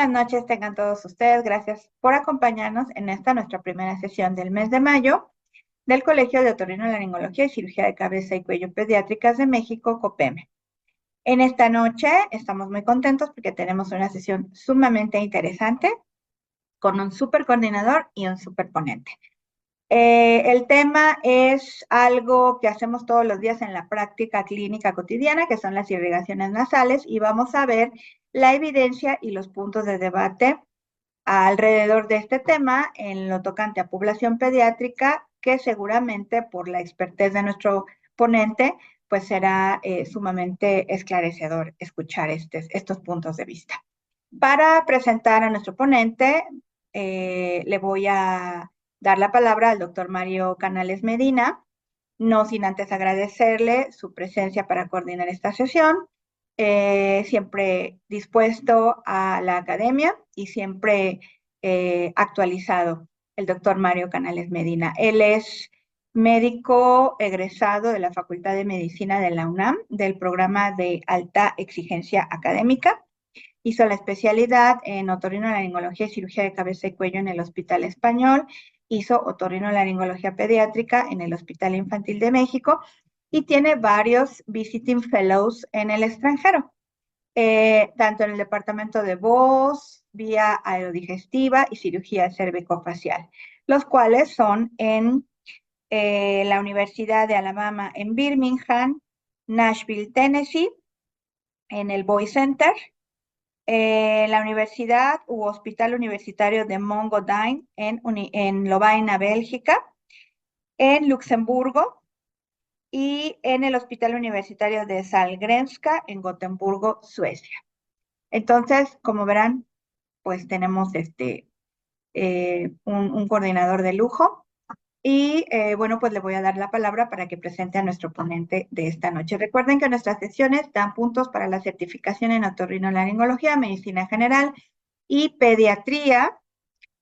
buenas noches tengan todos ustedes. Gracias por acompañarnos en esta nuestra primera sesión del mes de mayo del Colegio de Otorrinolaringología y Cirugía de Cabeza y Cuello Pediátricas de México, COPEME. En esta noche estamos muy contentos porque tenemos una sesión sumamente interesante con un super coordinador y un super ponente. El tema es algo que hacemos todos los días en la práctica clínica cotidiana, que son las irrigaciones nasales, y vamos a ver la evidencia y los puntos de debate alrededor de este tema en lo tocante a población pediátrica, que seguramente por la expertez de nuestro ponente, pues será sumamente esclarecedor escuchar estos puntos de vista. Para presentar a nuestro ponente, le voy a dar la palabra al doctor Mario Canales Medina, no sin antes agradecerle su presencia para coordinar esta sesión, siempre dispuesto a la academia y siempre actualizado, el doctor Mario Canales Medina. Él es médico egresado de la Facultad de Medicina de la UNAM, del programa de alta exigencia académica. Hizo la especialidad en otorrinolaringología y cirugía de cabeza y cuello en el Hospital Español. Hizo otorrinolaringología pediátrica en el Hospital Infantil de México y tiene varios visiting fellows en el extranjero, tanto en el departamento de voz, vía aerodigestiva y cirugía cervicofacial, los cuales son en la Universidad de Alabama en Birmingham, Nashville, Tennessee, en el Boy Center, la Universidad u Hospital Universitario de Montgomery en Lovaina, Bélgica, en Luxemburgo y en el Hospital Universitario de Sahlgrenska en Gotemburgo, Suecia. Entonces, como verán, pues tenemos un coordinador de lujo. Y bueno, pues le voy a dar la palabra para que presente a nuestro ponente de esta noche. Recuerden que nuestras sesiones dan puntos para la certificación en otorrinolaringología, medicina general y pediatría.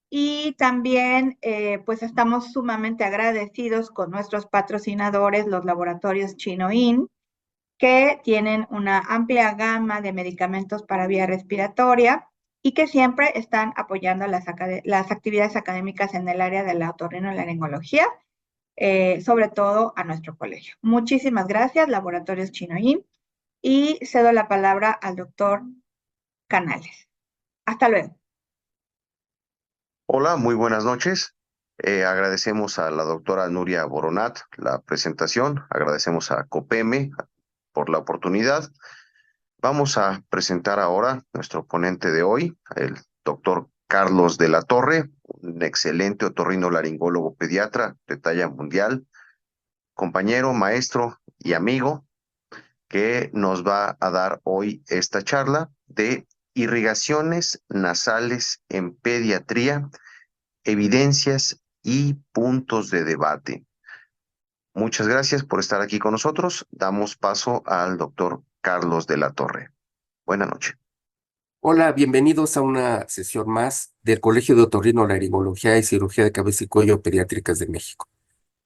Y también pues estamos sumamente agradecidos con nuestros patrocinadores, los laboratorios Chinoin, que tienen una amplia gama de medicamentos para vía respiratoria y que siempre están apoyando las actividades académicas en el área de la otorrinolaringología, sobre todo a nuestro colegio. Muchísimas gracias, Laboratorios Chinoin, y cedo la palabra al doctor Canales. Hasta luego. Hola, muy buenas noches. Agradecemos a la doctora Nuria Boronat la presentación, agradecemos a COPEME por la oportunidad. Vamos a presentar ahora nuestro ponente de hoy, el doctor Carlos de la Torre, un excelente otorrinolaringólogo pediatra de talla mundial, compañero, maestro y amigo, que nos va a dar hoy esta charla de irrigaciones nasales en pediatría, evidencias y puntos de debate. Muchas gracias por estar aquí con nosotros. Damos paso al doctor Carlos de la Torre. Buenas noches. Hola, bienvenidos a una sesión más del Colegio de Otorrinolaringología y Cirugía de Cabeza y Cuello Pediátricas de México.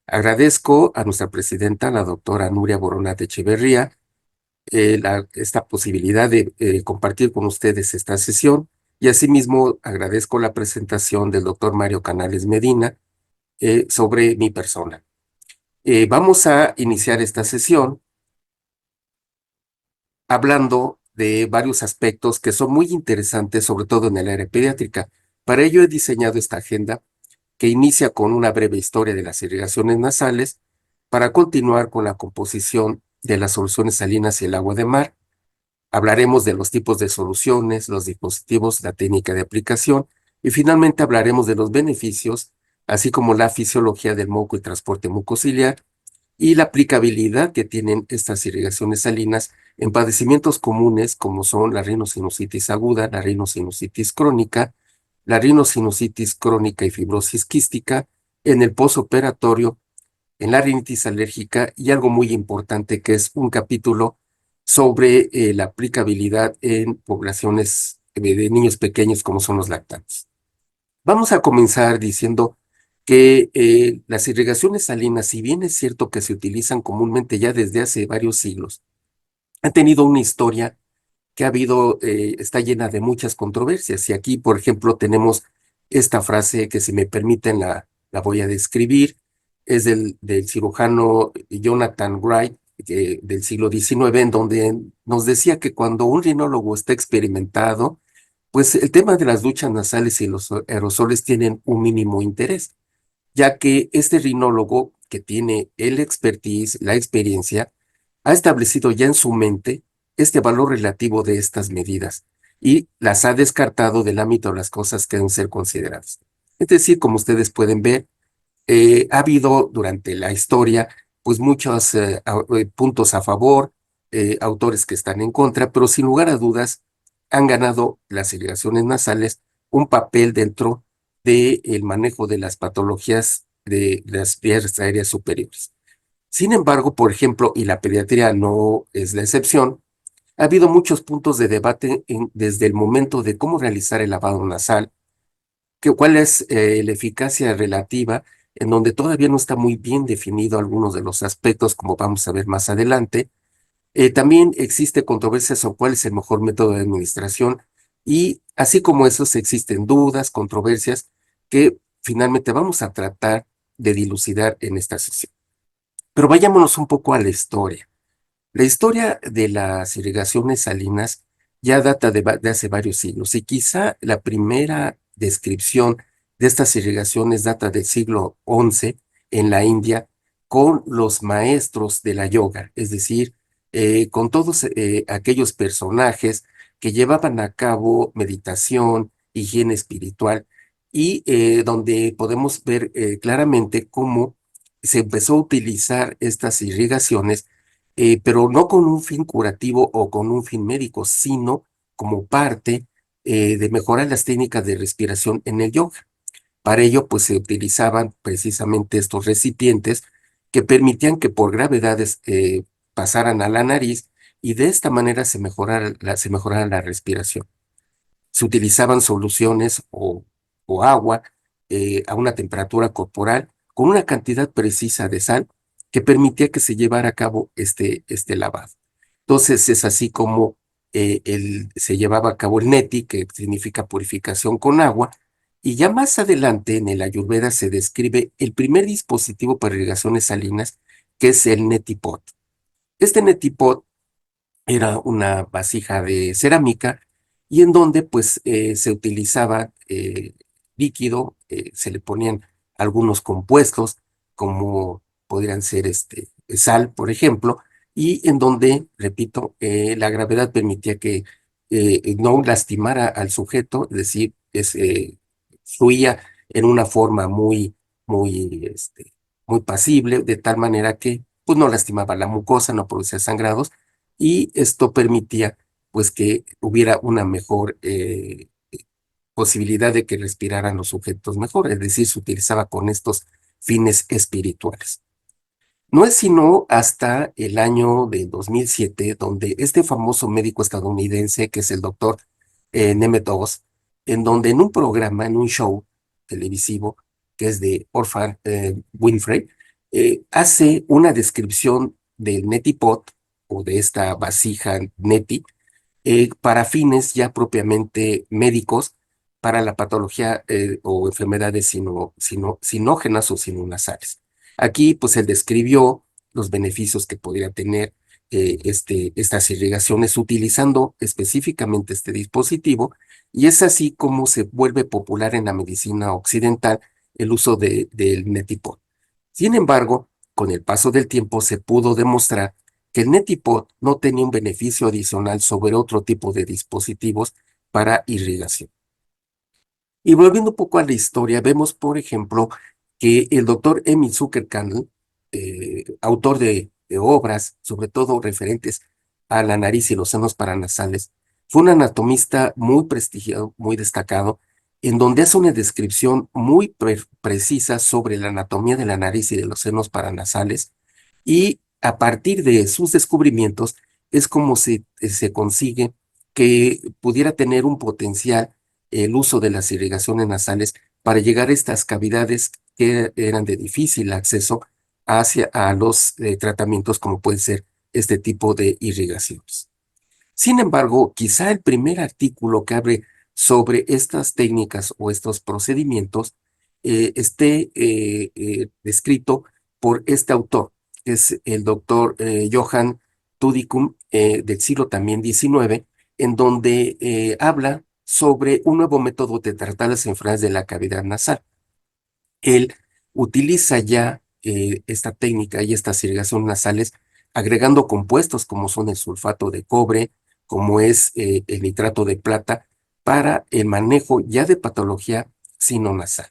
Agradezco a nuestra presidenta, la doctora Nuria Boronat Echeverría, esta posibilidad de compartir con ustedes esta sesión, y asimismo agradezco la presentación del doctor Mario Canales Medina sobre mi persona. Vamos a iniciar esta sesión hablando de varios aspectos que son muy interesantes, sobre todo en el área pediátrica. Para ello he diseñado esta agenda que inicia con una breve historia de las irrigaciones nasales, para continuar con la composición de las soluciones salinas y el agua de mar. Hablaremos de los tipos de soluciones, los dispositivos, la técnica de aplicación, y finalmente hablaremos de los beneficios, así como la fisiología del moco y transporte mucociliar, y la aplicabilidad que tienen estas irrigaciones salinas en padecimientos comunes como son la rinosinusitis aguda, la rinosinusitis crónica, la rinosinusitis crónica y fibrosis quística, en el posoperatorio, en la rinitis alérgica, y algo muy importante que es un capítulo sobre la aplicabilidad en poblaciones de niños pequeños como son los lactantes. Vamos a comenzar diciendo que las irrigaciones salinas, si bien es cierto que se utilizan comúnmente ya desde hace varios siglos, han tenido una historia que ha habido, está llena de muchas controversias. Y aquí, por ejemplo, tenemos esta frase que, si me permiten, la voy a describir. Es del cirujano Jonathan Wright, del siglo XIX, en donde nos decía que cuando un rinólogo está experimentado, pues el tema de las duchas nasales y los aerosoles tienen un mínimo interés, ya que este rinólogo, que tiene el expertise, la experiencia, ha establecido ya en su mente este valor relativo de estas medidas y las ha descartado del ámbito de las cosas que deben ser consideradas. Es decir, como ustedes pueden ver, ha habido durante la historia pues muchos puntos a favor, autores que están en contra, pero sin lugar a dudas han ganado las irrigaciones nasales un papel dentro del manejo de las patologías de las vías aéreas superiores. Sin embargo, por ejemplo, y la pediatría no es la excepción, ha habido muchos puntos de debate desde el momento de cómo realizar el lavado nasal, cuál es la eficacia relativa, en donde todavía no está muy bien definido algunos de los aspectos, como vamos a ver más adelante. También existe controversia sobre cuál es el mejor método de administración, y así como esos existen dudas, controversias, que finalmente vamos a tratar de dilucidar en esta sesión. Pero vayámonos un poco a la historia. La historia de las irrigaciones salinas ya data de hace varios siglos, y quizá la primera descripción de estas irrigaciones data del siglo XI en la India, con los maestros de la yoga, es decir, con todos aquellos personajes que llevaban a cabo meditación, higiene espiritual, y donde podemos ver claramente cómo se empezó a utilizar estas irrigaciones, pero no con un fin curativo o con un fin médico, sino como parte de mejorar las técnicas de respiración en el yoga. Para ello, pues se utilizaban precisamente estos recipientes que permitían que por gravedades pasaran a la nariz, y de esta manera se mejorara la respiración. Se utilizaban soluciones o agua a una temperatura corporal con una cantidad precisa de sal que permitía que se llevara a cabo este lavado. Entonces es así como se llevaba a cabo el neti, que significa purificación con agua, y ya más adelante en el Ayurveda se describe el primer dispositivo para irrigaciones salinas, que es el neti pot. Este neti pot era una vasija de cerámica, y en donde pues se utilizaba líquido, se le ponían algunos compuestos como podrían ser sal, por ejemplo, y en donde, repito, la gravedad permitía que no lastimara al sujeto, es decir, fluía en una forma muy pasible, de tal manera que pues no lastimaba la mucosa, no producía sangrados, y esto permitía pues que hubiera una mejor posibilidad de que respiraran los sujetos mejor, es decir, se utilizaba con estos fines espirituales. No es sino hasta el año de 2007 donde este famoso médico estadounidense, que es el doctor Nemeth Oz, en donde en un programa, en un show televisivo, que es de Oprah Winfrey, hace una descripción del neti pot, o de esta vasija neti, para fines ya propiamente médicos, para la patología o enfermedades sinógenas o sinonasales. Aquí pues él describió los beneficios que podría tener estas irrigaciones utilizando específicamente este dispositivo, y es así como se vuelve popular en la medicina occidental el uso del Netipod. Sin embargo, con el paso del tiempo se pudo demostrar que el Netipod no tenía un beneficio adicional sobre otro tipo de dispositivos para irrigación. Y volviendo un poco a la historia, vemos, por ejemplo, que el doctor Emil Zuckerkandl, autor de obras, sobre todo referentes a la nariz y los senos paranasales, fue un anatomista muy prestigiado, muy destacado, en donde hace una descripción muy precisa sobre la anatomía de la nariz y de los senos paranasales, y a partir de sus descubrimientos es como se consigue que pudiera tener un potencial el uso de las irrigaciones nasales para llegar a estas cavidades que eran de difícil acceso a los tratamientos como pueden ser este tipo de irrigaciones. Sin embargo, quizá el primer artículo que abre sobre estas técnicas o estos procedimientos esté descrito por este autor, que es el doctor Johann Tudicum del siglo también XIX, en donde habla sobre un nuevo método de tratar las enfermedades de la cavidad nasal. Él utiliza ya esta técnica y estas irrigaciones nasales agregando compuestos como son el sulfato de cobre, como es el nitrato de plata, para el manejo ya de patología sinonasal.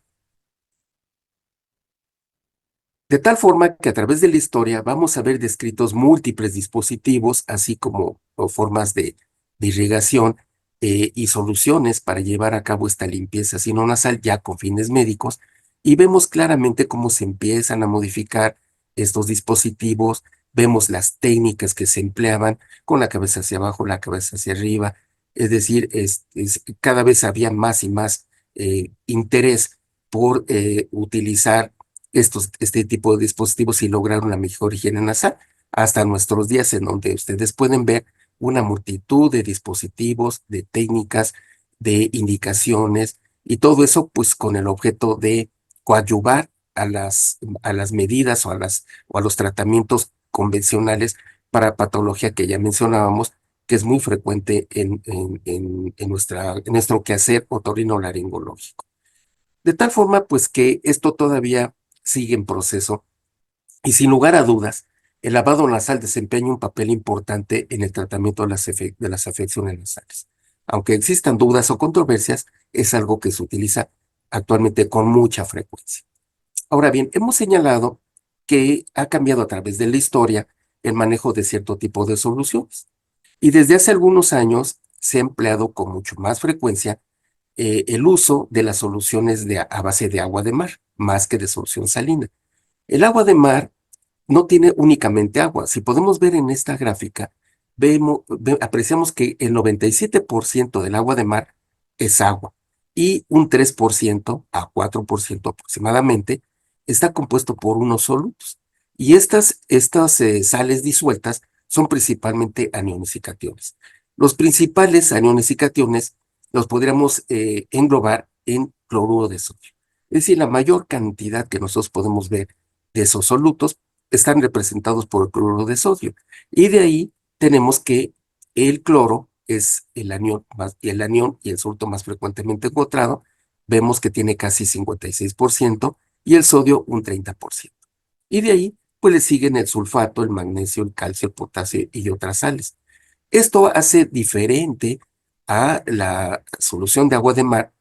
De tal forma que a través de la historia vamos a ver descritos múltiples dispositivos, así como formas de irrigación y soluciones para llevar a cabo esta limpieza sinonasal ya con fines médicos, y vemos claramente cómo se empiezan a modificar estos dispositivos, vemos las técnicas que se empleaban con la cabeza hacia abajo, la cabeza hacia arriba, es decir, cada vez había más y más interés por utilizar este tipo de dispositivos y lograr una mejor higiene nasal, hasta nuestros días en donde ustedes pueden ver una multitud de dispositivos, de técnicas, de indicaciones y todo eso pues con el objeto de coadyuvar a las medidas o a los tratamientos convencionales para patología que ya mencionábamos, que es muy frecuente en nuestro quehacer otorrinolaringológico. De tal forma, pues que esto todavía sigue en proceso y sin lugar a dudas, el lavado nasal desempeña un papel importante en el tratamiento de las afecciones nasales. Aunque existan dudas o controversias, es algo que se utiliza actualmente con mucha frecuencia. Ahora bien, hemos señalado que ha cambiado a través de la historia el manejo de cierto tipo de soluciones. Y desde hace algunos años se ha empleado con mucho más frecuencia el uso de las soluciones a base de agua de mar, más que de solución salina. El agua de mar no tiene únicamente agua. Si podemos ver en esta gráfica, apreciamos que el 97% del agua de mar es agua y un 3% a 4% aproximadamente está compuesto por unos solutos. Y estas sales disueltas son principalmente aniones y cationes. Los principales aniones y cationes los podríamos englobar en cloruro de sodio. Es decir, la mayor cantidad que nosotros podemos ver de esos solutos están representados por el cloruro de sodio. Y de ahí tenemos que el cloro es el anión y el soluto más frecuentemente encontrado. Vemos que tiene casi 56% y el sodio un 30%. Y de ahí, pues le siguen el sulfato, el magnesio, el calcio, el potasio y otras sales. Esto hace diferente a la solución de agua de mar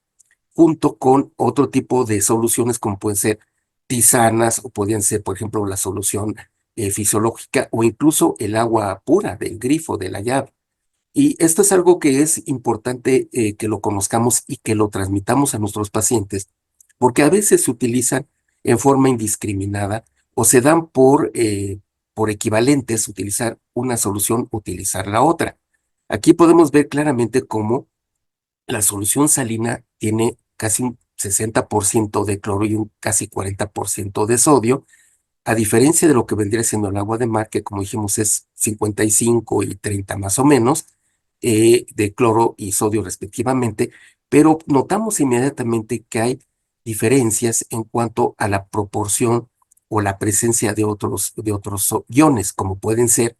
junto con otro tipo de soluciones como pueden ser tisanas o podrían ser, por ejemplo, la solución fisiológica o incluso el agua pura del grifo, de la llave. Y esto es algo que es importante que lo conozcamos y que lo transmitamos a nuestros pacientes, porque a veces se utilizan en forma indiscriminada o se dan por equivalentes utilizar una solución, utilizar la otra. Aquí podemos ver claramente cómo la solución salina tiene casi un 60% de cloro y un casi 40% de sodio, a diferencia de lo que vendría siendo el agua de mar, que como dijimos es 55 y 30 más o menos, de cloro y sodio respectivamente, pero notamos inmediatamente que hay diferencias en cuanto a la proporción o la presencia de otros iones, como pueden ser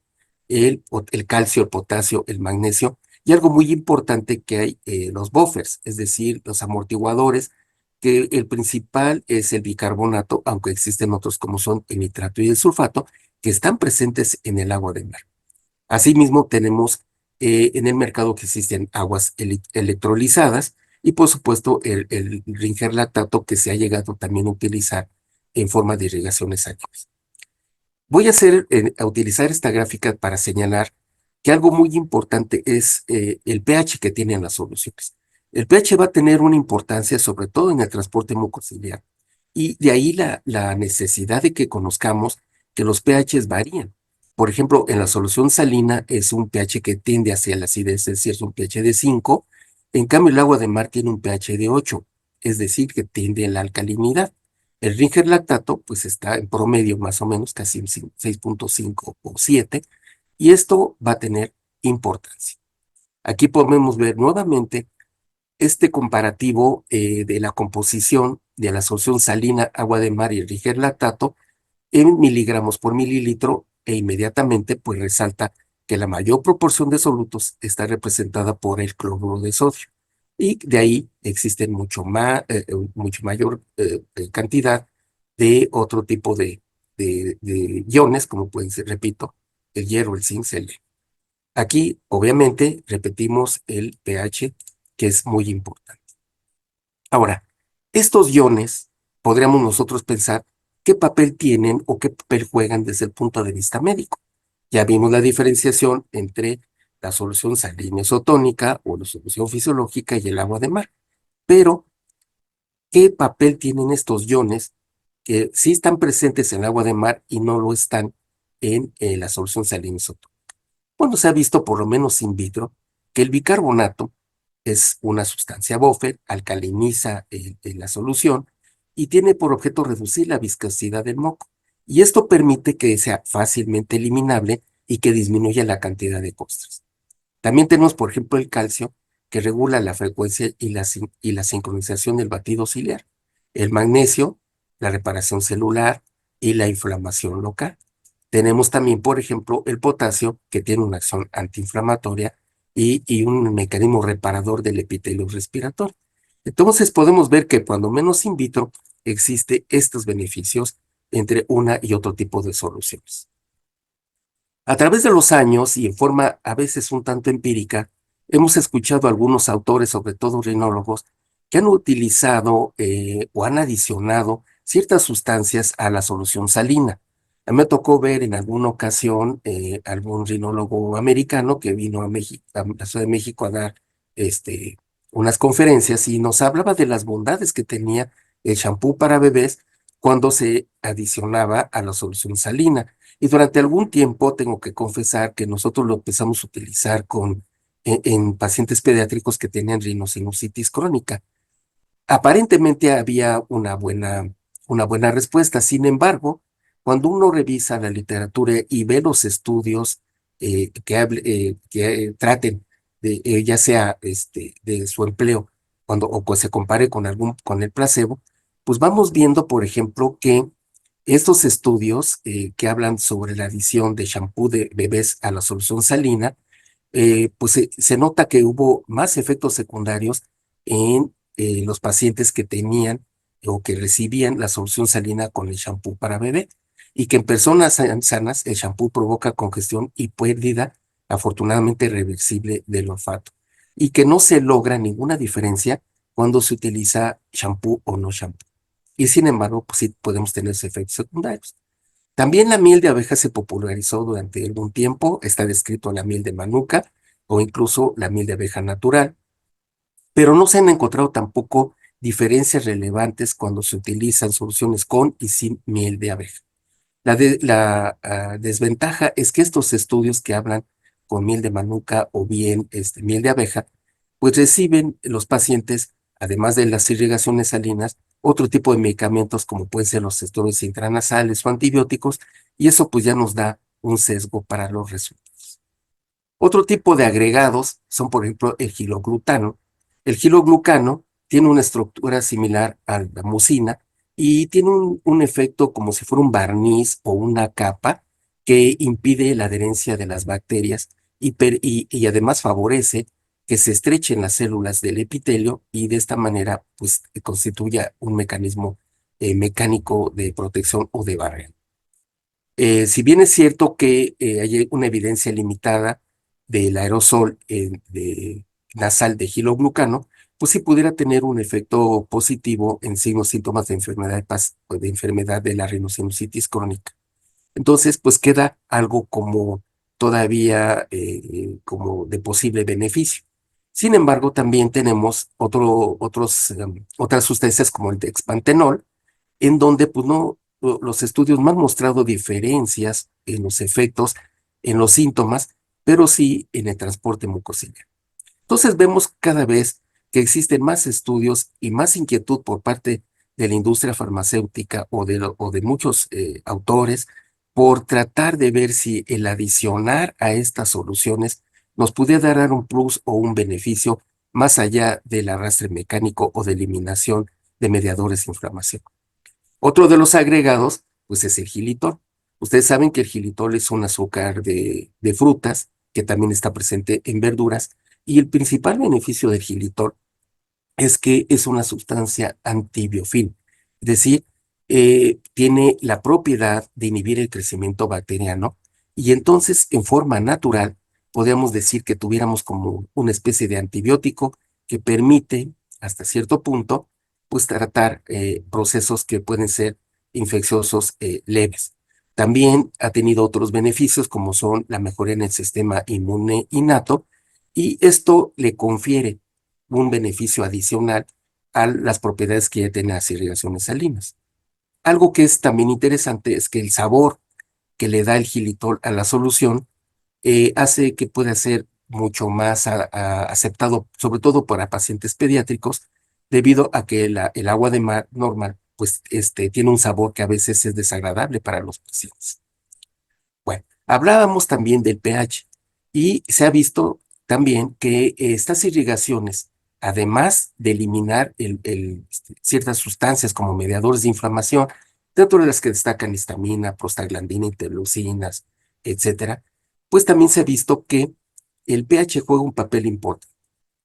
el calcio, el potasio, el magnesio, y algo muy importante que hay los buffers, es decir, los amortiguadores, que el principal es el bicarbonato, aunque existen otros como son el nitrato y el sulfato, que están presentes en el agua de mar. Asimismo, tenemos en el mercado que existen aguas electrolizadas y por supuesto el Ringer lactato que se ha llegado también a utilizar en forma de irrigaciones aguas. Voy a utilizar esta gráfica para señalar que algo muy importante es el pH que tienen las soluciones. El pH va a tener una importancia sobre todo en el transporte mucociliar y de ahí la necesidad de que conozcamos que los pHs varían. Por ejemplo, en la solución salina es un pH que tiende hacia la acidez, es decir, es un pH de 5. En cambio, el agua de mar tiene un pH de 8, es decir, que tiende a la alcalinidad. El Ringer lactato pues está en promedio más o menos casi en 6.5 o 7 y esto va a tener importancia. Aquí podemos ver nuevamente este comparativo de la composición de la solución salina, agua de mar y Riger lactato en miligramos por mililitro, e inmediatamente pues resalta que la mayor proporción de solutos está representada por el cloruro de sodio. Y de ahí existen mucho mayor cantidad de otro tipo de iones, como pueden ser, repito, el hierro, el zinc, el lead. Aquí, obviamente, repetimos el pH, que es muy importante. Ahora, estos iones, podríamos nosotros pensar qué papel tienen o qué papel juegan desde el punto de vista médico. Ya vimos la diferenciación entre la solución salina isotónica o la solución fisiológica y el agua de mar. Pero, ¿qué papel tienen estos iones que sí están presentes en el agua de mar y no lo están en la solución salina isotónica? Bueno, se ha visto por lo menos in vitro que el bicarbonato es una sustancia buffer, alcaliniza la solución y tiene por objeto reducir la viscosidad del moco. Y esto permite que sea fácilmente eliminable y que disminuya la cantidad de costras. También tenemos, por ejemplo, el calcio, que regula la frecuencia y la sincronización del batido ciliar. El magnesio, la reparación celular y la inflamación local. Tenemos también, por ejemplo, el potasio, que tiene una acción antiinflamatoria y un mecanismo reparador del epitelio respiratorio. Entonces podemos ver que cuando menos in vitro existe estos beneficios entre una y otro tipo de soluciones. A través de los años y en forma a veces un tanto empírica, hemos escuchado a algunos autores, sobre todo rinólogos, que han utilizado o han adicionado ciertas sustancias a la solución salina. A mí me tocó ver en alguna ocasión algún rinólogo americano que vino a México, a la Ciudad de México a dar unas conferencias y nos hablaba de las bondades que tenía el champú para bebés cuando se adicionaba a la solución salina. Y durante algún tiempo tengo que confesar que nosotros lo empezamos a utilizar en pacientes pediátricos que tenían rinosinusitis crónica. Aparentemente había una buena respuesta. Sin embargo, cuando uno revisa la literatura y ve los estudios que traten de, ya sea de su empleo, o que se compare con el placebo, pues vamos viendo, por ejemplo, que estos estudios que hablan sobre la adición de champú de bebés a la solución salina, pues se nota que hubo más efectos secundarios en los pacientes que tenían o que recibían la solución salina con el champú para bebé, y que en personas sanas el champú provoca congestión y pérdida, afortunadamente reversible, del olfato, y que no se logra ninguna diferencia cuando se utiliza champú o no champú. Y sin embargo, pues sí podemos tener esos efectos secundarios. También la miel de abeja se popularizó durante algún tiempo, está descrito la miel de manuka o incluso la miel de abeja natural, pero no se han encontrado tampoco diferencias relevantes cuando se utilizan soluciones con y sin miel de abeja. La desventaja es que estos estudios que hablan con miel de manuka o bien miel de abeja, pues reciben los pacientes, además de las irrigaciones salinas, otro tipo de medicamentos como pueden ser los esteroides intranasales o antibióticos, y eso pues ya nos da un sesgo para los resultados. Otro tipo de agregados son, por ejemplo, el giloglutano. El giloglucano tiene una estructura similar a la mucina y tiene un efecto como si fuera un barniz o una capa que impide la adherencia de las bacterias y además favorece que se estrechen las células del epitelio y de esta manera pues constituya un mecanismo mecánico de protección o de barrera. Si bien es cierto que hay una evidencia limitada del aerosol nasal de giloglucano, pues sí pudiera tener un efecto positivo en signos, síntomas de enfermedad de la rinosinusitis crónica. Entonces, pues queda algo como todavía como de posible beneficio. Sin embargo, también tenemos otras sustancias como el dexpantenol, en donde pues no, los estudios no han mostrado diferencias en los efectos, en los síntomas, pero sí en el transporte mucociliar. Entonces vemos cada vez que existen más estudios y más inquietud por parte de la industria farmacéutica o de muchos autores por tratar de ver si el adicionar a estas soluciones nos pudiera dar un plus o un beneficio más allá del arrastre mecánico o de eliminación de mediadores de inflamación. Otro de los agregados, pues es el xilitol. Ustedes saben que el xilitol es un azúcar de frutas que también está presente en verduras, y el principal beneficio del xilitol es que es una sustancia antibiofil, es decir, tiene la propiedad de inhibir el crecimiento bacteriano, y entonces en forma natural podríamos decir que tuviéramos como una especie de antibiótico que permite hasta cierto punto pues tratar procesos que pueden ser infecciosos leves. También ha tenido otros beneficios como son la mejora en el sistema inmune innato, y esto le confiere un beneficio adicional a las propiedades que ya tienen las irrigaciones salinas. Algo que es también interesante es que el sabor que le da el xilitol a la solución hace que pueda ser mucho más aceptado, sobre todo para pacientes pediátricos, debido a que el agua de mar normal pues, tiene un sabor que a veces es desagradable para los pacientes. Bueno, hablábamos también del pH, y se ha visto también que estas irrigaciones, además de eliminar ciertas sustancias como mediadores de inflamación, dentro de las que destacan histamina, prostaglandina, interleucinas, etcétera, pues también se ha visto que el pH juega un papel importante.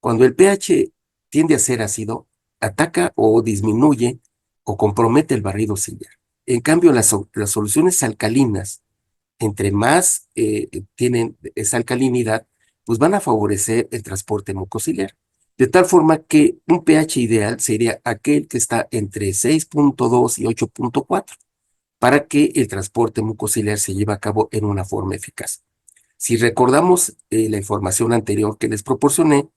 Cuando el pH tiende a ser ácido, ataca o disminuye o compromete el barrido ciliar. En cambio, las soluciones alcalinas, entre más tienen esa alcalinidad, pues van a favorecer el transporte mucociliar. De tal forma que un pH ideal sería aquel que está entre 6.2 y 8.4 para que el transporte mucociliar se lleve a cabo en una forma eficaz. Si recordamos la información anterior que les proporcioné,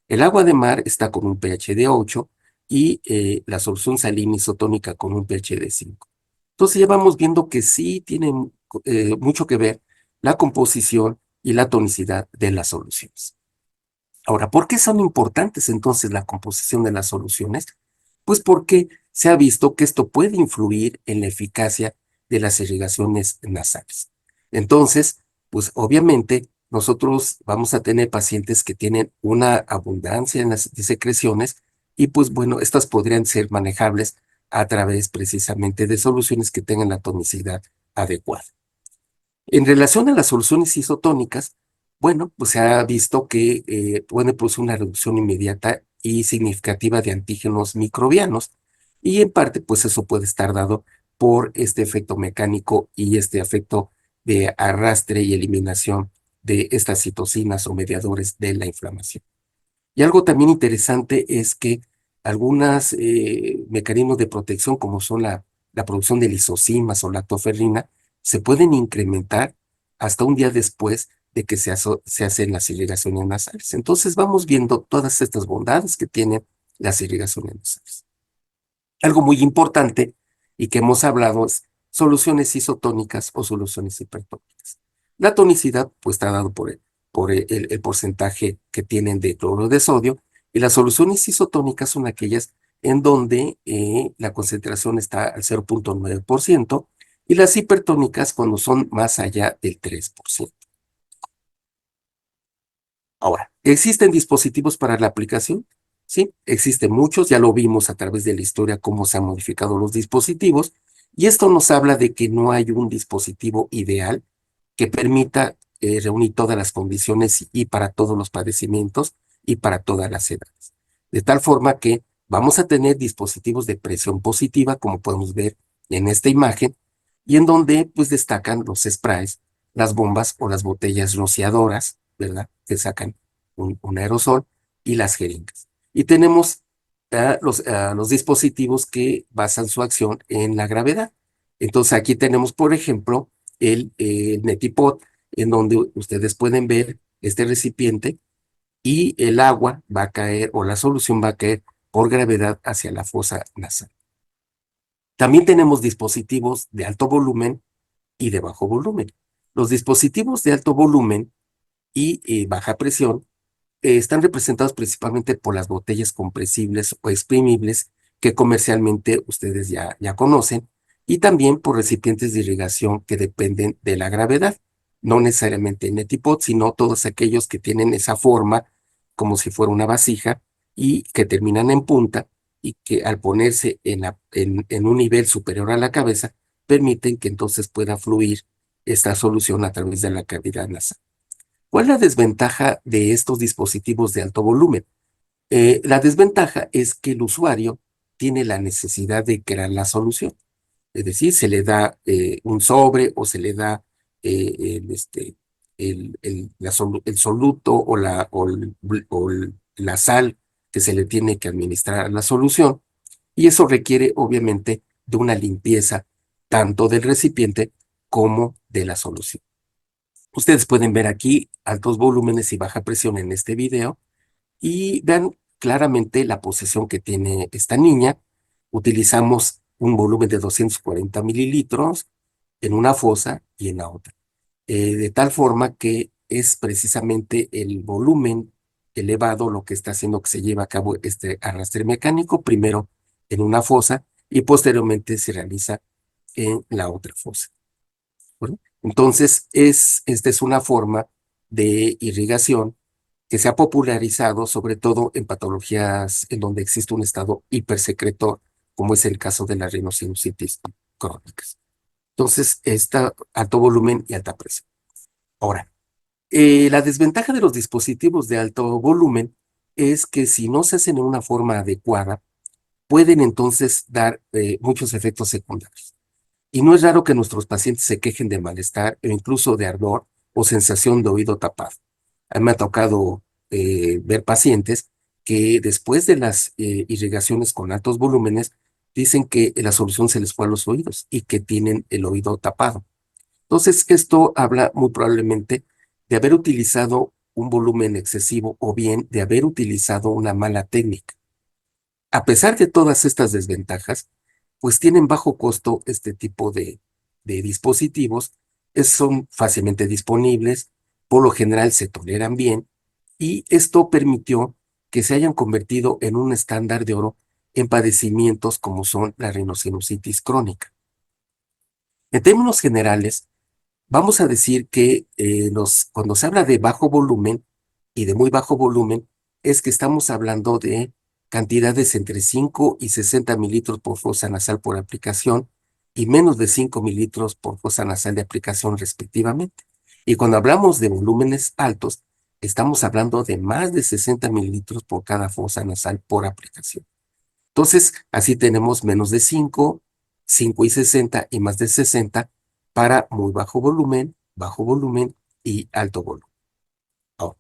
el agua de mar está con un pH de 8 y la solución salina isotónica con un pH de 5. Entonces ya vamos viendo que sí tiene mucho que ver la composición y la tonicidad de las soluciones. Ahora, ¿por qué son importantes entonces la composición de las soluciones? Pues porque se ha visto que esto puede influir en la eficacia de las irrigaciones nasales. Entonces, pues obviamente nosotros vamos a tener pacientes que tienen una abundancia en las secreciones, y pues bueno, estas podrían ser manejables a través precisamente de soluciones que tengan la tonicidad adecuada. En relación a las soluciones isotónicas, bueno, pues se ha visto que puede producir una reducción inmediata y significativa de antígenos microbianos, y en parte pues eso puede estar dado por este efecto mecánico y este efecto de arrastre y eliminación de estas citocinas o mediadores de la inflamación. Y algo también interesante es que algunos mecanismos de protección, como son la producción de lisocimas o lactoferrina, se pueden incrementar hasta un día después de que se hacen las irrigaciones nasales. Entonces vamos viendo todas estas bondades que tienen las irrigaciones nasales. Algo muy importante y que hemos hablado es soluciones isotónicas o soluciones hipertónicas. La tonicidad pues está dado por el porcentaje que tienen de cloruro de sodio, y las soluciones isotónicas son aquellas en donde la concentración está al 0.9%, y las hipertónicas cuando son más allá del 3%. Ahora, ¿existen dispositivos para la aplicación? Sí, existen muchos, ya lo vimos a través de la historia cómo se han modificado los dispositivos, y esto nos habla de que no hay un dispositivo ideal que permita reunir todas las condiciones y para todos los padecimientos y para todas las edades. De tal forma que vamos a tener dispositivos de presión positiva, como podemos ver en esta imagen, y en donde pues destacan los sprays, las bombas o las botellas rociadoras, ¿verdad? Que sacan un aerosol, y las jeringas. Y tenemos los dispositivos que basan su acción en la gravedad. Entonces aquí tenemos, por ejemplo, el Netipod, en donde ustedes pueden ver este recipiente, y el agua va a caer o la solución va a caer por gravedad hacia la fosa nasal. También tenemos dispositivos de alto volumen y de bajo volumen. Los dispositivos de alto volumen y baja presión están representados principalmente por las botellas compresibles o exprimibles que comercialmente ustedes ya conocen, y también por recipientes de irrigación que dependen de la gravedad. no necesariamente neti-pot, sino todos aquellos que tienen esa forma como si fuera una vasija y que terminan en punta y que al ponerse en un nivel superior a la cabeza, permiten que entonces pueda fluir esta solución a través de la cavidad nasal. ¿Cuál es la desventaja de estos dispositivos de alto volumen? La desventaja es que el usuario tiene la necesidad de crear la solución. Es decir, se le da un sobre o se le da el soluto o la sal que se le tiene que administrar a la solución. Y eso requiere, obviamente, de una limpieza tanto del recipiente como de la solución. Ustedes pueden ver aquí altos volúmenes y baja presión en este video y vean claramente la posición que tiene esta niña. Utilizamos un volumen de 240 mililitros en una fosa y en la otra, de tal forma que es precisamente el volumen elevado lo que está haciendo que se lleve a cabo este arrastre mecánico, primero en una fosa y posteriormente se realiza en la otra fosa. ¿Bueno? Entonces, esta es una forma de irrigación que se ha popularizado sobre todo en patologías en donde existe un estado hipersecretor, como es el caso de las rinosinusitis crónicas. Entonces, está alto volumen y alta presión. Ahora, la desventaja de los dispositivos de alto volumen es que si no se hacen en una forma adecuada, pueden entonces dar muchos efectos secundarios. Y no es raro que nuestros pacientes se quejen de malestar o incluso de ardor o sensación de oído tapado. A mí me ha tocado ver pacientes que después de las irrigaciones con altos volúmenes dicen que la solución se les fue a los oídos y que tienen el oído tapado. Entonces, esto habla muy probablemente de haber utilizado un volumen excesivo o bien de haber utilizado una mala técnica. A pesar de todas estas desventajas, pues tienen bajo costo este tipo de dispositivos, son fácilmente disponibles, por lo general se toleran bien, y esto permitió que se hayan convertido en un estándar de oro en padecimientos como son la rinosinusitis crónica. En términos generales, vamos a decir que cuando se habla de bajo volumen y de muy bajo volumen, es que estamos hablando de cantidades entre 5 y 60 mililitros por fosa nasal por aplicación y menos de 5 mililitros por fosa nasal de aplicación respectivamente. Y cuando hablamos de volúmenes altos, estamos hablando de más de 60 mililitros por cada fosa nasal por aplicación. Entonces, así tenemos menos de 5, 5 y 60 y más de 60 para muy bajo volumen y alto volumen. Ahora,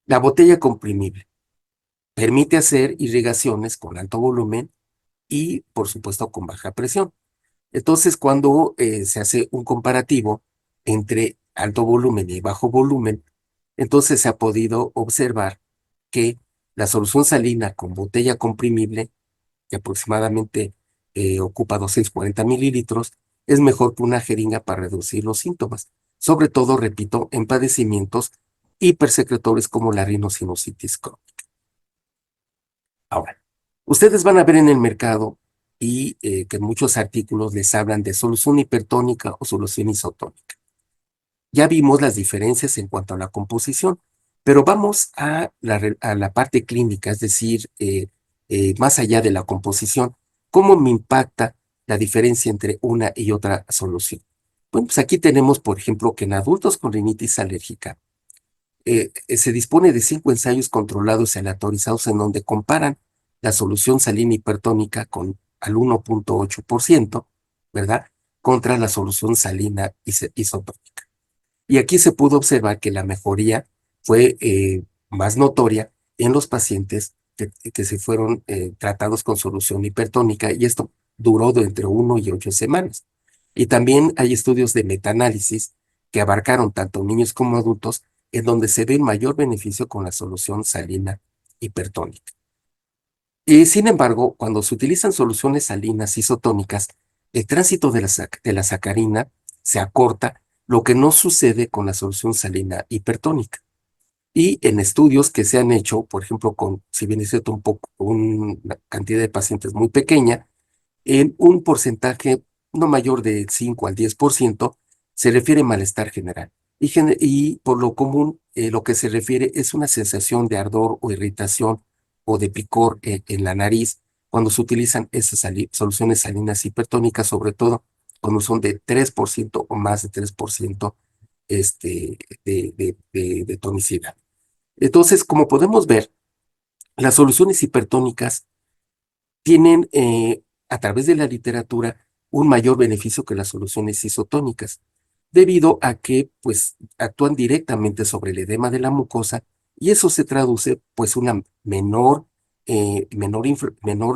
la botella comprimible permite hacer irrigaciones con alto volumen y, por supuesto, con baja presión. Entonces, cuando se hace un comparativo entre alto volumen y bajo volumen, entonces se ha podido observar que la solución salina con botella comprimible, que aproximadamente ocupa 240 mililitros, es mejor que una jeringa para reducir los síntomas, sobre todo, repito, en padecimientos hipersecretores como la rinosinusitis crónica. Ahora, ustedes van a ver en el mercado y que en muchos artículos les hablan de solución hipertónica o solución isotónica. Ya vimos las diferencias en cuanto a la composición, pero vamos a la parte clínica, es decir, más allá de la composición, ¿cómo me impacta la diferencia entre una y otra solución? Bueno, pues aquí tenemos, por ejemplo, que en adultos con rinitis alérgica se dispone de 5 ensayos controlados y aleatorizados en donde comparan la solución salina hipertónica al 1.8%, ¿verdad? Contra la solución salina isotónica. Y aquí se pudo observar que la mejoría fue más notoria en los pacientes que se fueron tratados con solución hipertónica, y esto duró de entre 1 y 8 semanas. Y también hay estudios de metaanálisis que abarcaron tanto niños como adultos, en donde se ve mayor beneficio con la solución salina hipertónica. Y sin embargo, cuando se utilizan soluciones salinas isotónicas, el tránsito de la sacarina se acorta, lo que no sucede con la solución salina hipertónica. Y en estudios que se han hecho, por ejemplo, si bien es cierto, una cantidad de pacientes muy pequeña, en un porcentaje no mayor de 5 al 10%, se refiere a malestar general. y por lo común lo que se refiere es una sensación de ardor o irritación o de picor en la nariz cuando se utilizan esas soluciones salinas hipertónicas, sobre todo cuando son de 3% o más de 3% de tonicidad. Entonces, como podemos ver, las soluciones hipertónicas tienen a través de la literatura un mayor beneficio que las soluciones isotónicas, debido a que pues actúan directamente sobre el edema de la mucosa y eso se traduce pues una menor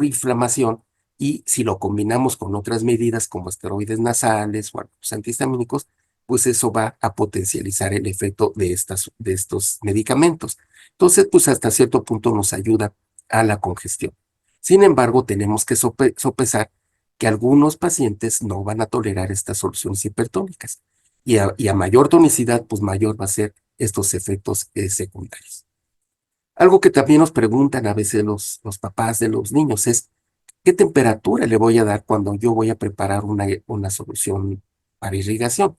inflamación, y si lo combinamos con otras medidas como esteroides nasales o antihistamínicos, pues eso va a potencializar el efecto de estos medicamentos. Entonces, pues hasta cierto punto nos ayuda a la congestión. Sin embargo, tenemos que sopesar que algunos pacientes no van a tolerar estas soluciones hipertónicas. Y a mayor tonicidad, pues mayor va a ser estos efectos secundarios. Algo que también nos preguntan a veces los papás de los niños es, ¿qué temperatura le voy a dar cuando yo voy a preparar una solución para irrigación?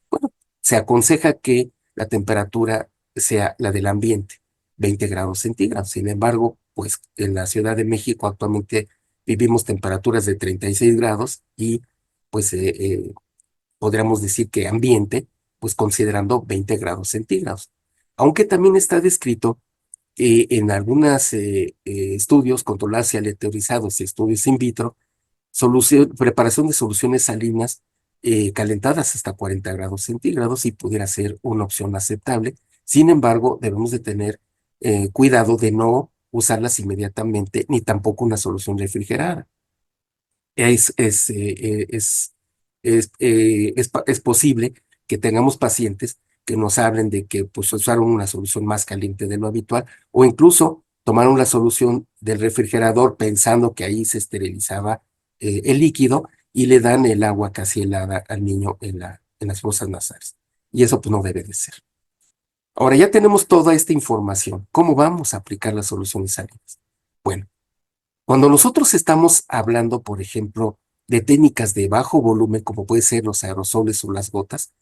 Bueno, se aconseja que la temperatura sea la del ambiente, 20 grados centígrados. Sin embargo, pues en la Ciudad de México actualmente vivimos temperaturas de 36 grados y pues podríamos decir que ambiente, pues considerando 20 grados centígrados. Aunque también está descrito en algunos estudios controlados y aleatorizados y estudios in vitro, preparación de soluciones salinas calentadas hasta 40 grados centígrados y pudiera ser una opción aceptable. Sin embargo, debemos de tener cuidado de no usarlas inmediatamente, ni tampoco una solución refrigerada. Es, es, eh, es, es posible que tengamos pacientes que nos hablen de que pues, usaron una solución más caliente de lo habitual, o incluso tomaron la solución del refrigerador pensando que ahí se esterilizaba el líquido y le dan el agua casi helada al niño en las fosas nasales. Y eso pues no debe de ser. Ahora ya tenemos toda esta información. ¿Cómo vamos a aplicar las soluciones salinas? Bueno, cuando nosotros estamos hablando, por ejemplo, de técnicas de bajo volumen, como puede ser los aerosoles o las gotas,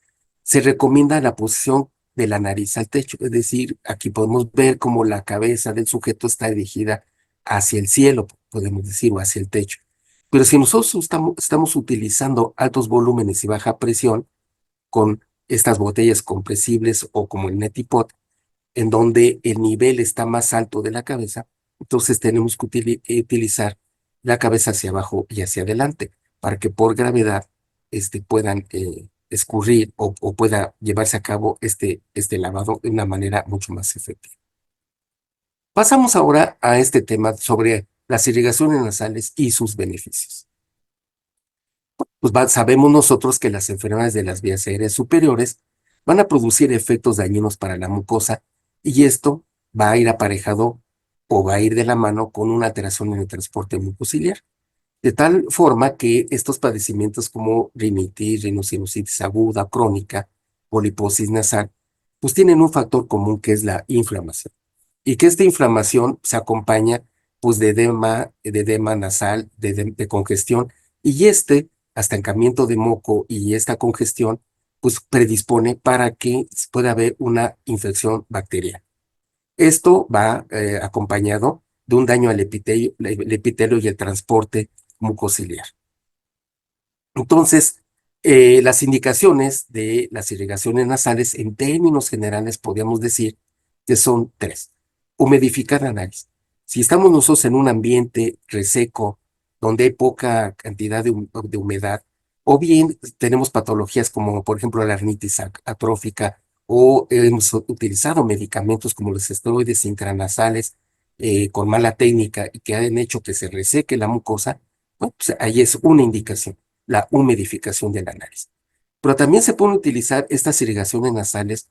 se recomienda la posición de la nariz al techo. Es decir, aquí podemos ver cómo la cabeza del sujeto está dirigida hacia el cielo, podemos decir, o hacia el techo. Pero si nosotros estamos utilizando altos volúmenes y baja presión con estas botellas compresibles o como el Neti-Pot, en donde el nivel está más alto de la cabeza, entonces tenemos que utilizar la cabeza hacia abajo y hacia adelante para que por gravedad puedan escurrir o pueda llevarse a cabo este lavado de una manera mucho más efectiva. Pasamos ahora a este tema sobre las irrigaciones nasales y sus beneficios. Pues sabemos nosotros que las enfermedades de las vías aéreas superiores van a producir efectos dañinos para la mucosa, y esto va a ir aparejado o va a ir de la mano con una alteración en el transporte mucociliar, de tal forma que estos padecimientos como rinitis, rhinosinusitis aguda, crónica, poliposis nasal, pues tienen un factor común que es la inflamación, y que esta inflamación se acompaña pues de edema nasal, de congestión, y estancamiento de moco y esta congestión pues predispone para que pueda haber una infección bacteriana. Esto va acompañado de un daño al epitelio y el transporte mucociliar. Entonces, las indicaciones de las irrigaciones nasales, en términos generales, podríamos decir que son tres. Humidificar la nariz. Si estamos nosotros en un ambiente reseco, donde hay poca cantidad de humedad, o bien tenemos patologías como, por ejemplo, la rinitis atrófica, o hemos utilizado medicamentos como los esteroides intranasales con mala técnica y que han hecho que se reseque la mucosa, bueno, pues ahí es una indicación, la humidificación de la nariz. Pero también se pueden utilizar estas irrigaciones nasales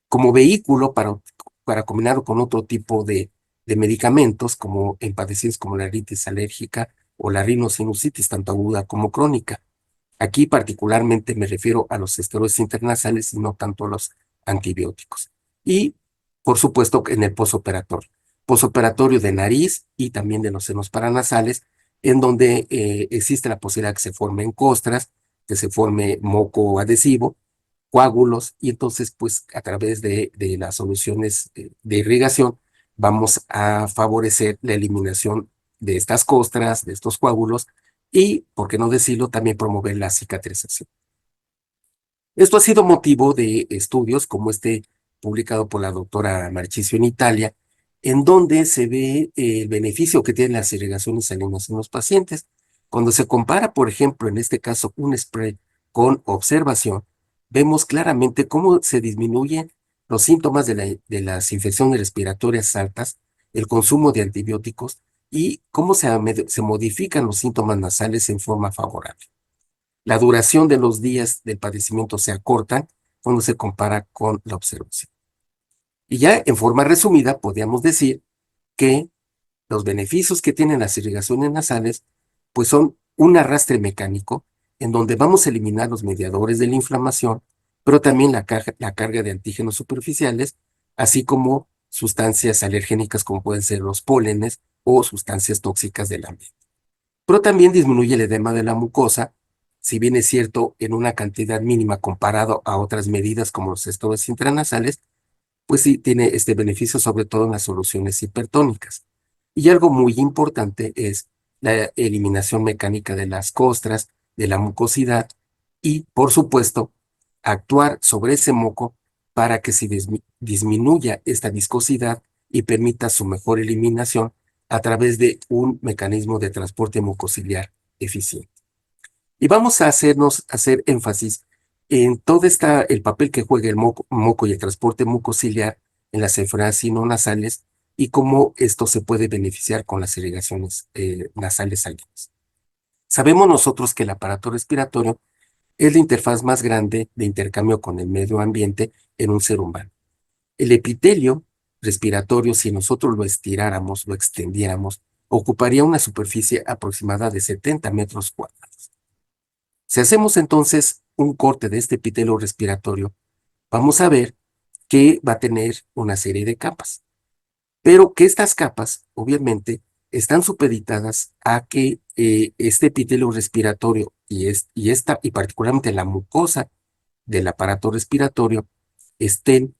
como vehículo para combinarlo con otro tipo de medicamentos, como en padecimientos como la rinitis alérgica o la rinosinusitis, tanto aguda como crónica. Aquí particularmente me refiero a los esteroides intranasales y no tanto a los antibióticos. Y, por supuesto, en el posoperatorio de nariz y también de los senos paranasales, en donde existe la posibilidad que se formen costras, que se forme moco adhesivo, coágulos, y entonces pues a través de las soluciones de irrigación vamos a favorecer la eliminación de estas costras, de estos coágulos, y, por qué no decirlo, también promover la cicatrización. Esto ha sido motivo de estudios como este publicado por la doctora Marchisio en Italia, en donde se ve el beneficio que tienen las irrigaciones salinas en los pacientes. Cuando se compara, por ejemplo, en este caso, un spray con observación, vemos claramente cómo se disminuyen los síntomas de las infecciones respiratorias altas, el consumo de antibióticos y cómo se modifican los síntomas nasales en forma favorable. La duración de los días del padecimiento se acorta cuando se compara con la observación. Y ya en forma resumida, podríamos decir que los beneficios que tienen las irrigaciones nasales, pues son un arrastre mecánico en donde vamos a eliminar los mediadores de la inflamación, pero también la carga de antígenos superficiales, así como sustancias alergénicas como pueden ser los pólenes o sustancias tóxicas del ambiente. Pero también disminuye el edema de la mucosa, si bien es cierto en una cantidad mínima comparado a otras medidas como los estores intranasales, pues sí tiene este beneficio sobre todo en las soluciones hipertónicas. Y algo muy importante es la eliminación mecánica de las costras, de la mucosidad y, por supuesto, actuar sobre ese moco para que se disminuya esta viscosidad y permita su mejor eliminación a través de un mecanismo de transporte mucociliar eficiente. Y vamos a hacer énfasis en todo el papel que juega el moco y el transporte mucociliar en las enfermedades sinonasales y cómo esto se puede beneficiar con las irrigaciones nasales salinas. Sabemos nosotros que el aparato respiratorio es la interfaz más grande de intercambio con el medio ambiente en un ser humano. El epitelio respiratorio, si nosotros lo estiráramos, lo extendiéramos, ocuparía una superficie aproximada de 70 metros cuadrados. Si hacemos entonces un corte de este epitelio respiratorio, vamos a ver que va a tener una serie de capas, pero que estas capas, obviamente, están supeditadas a que este epitelio respiratorio y particularmente la mucosa del aparato respiratorio estén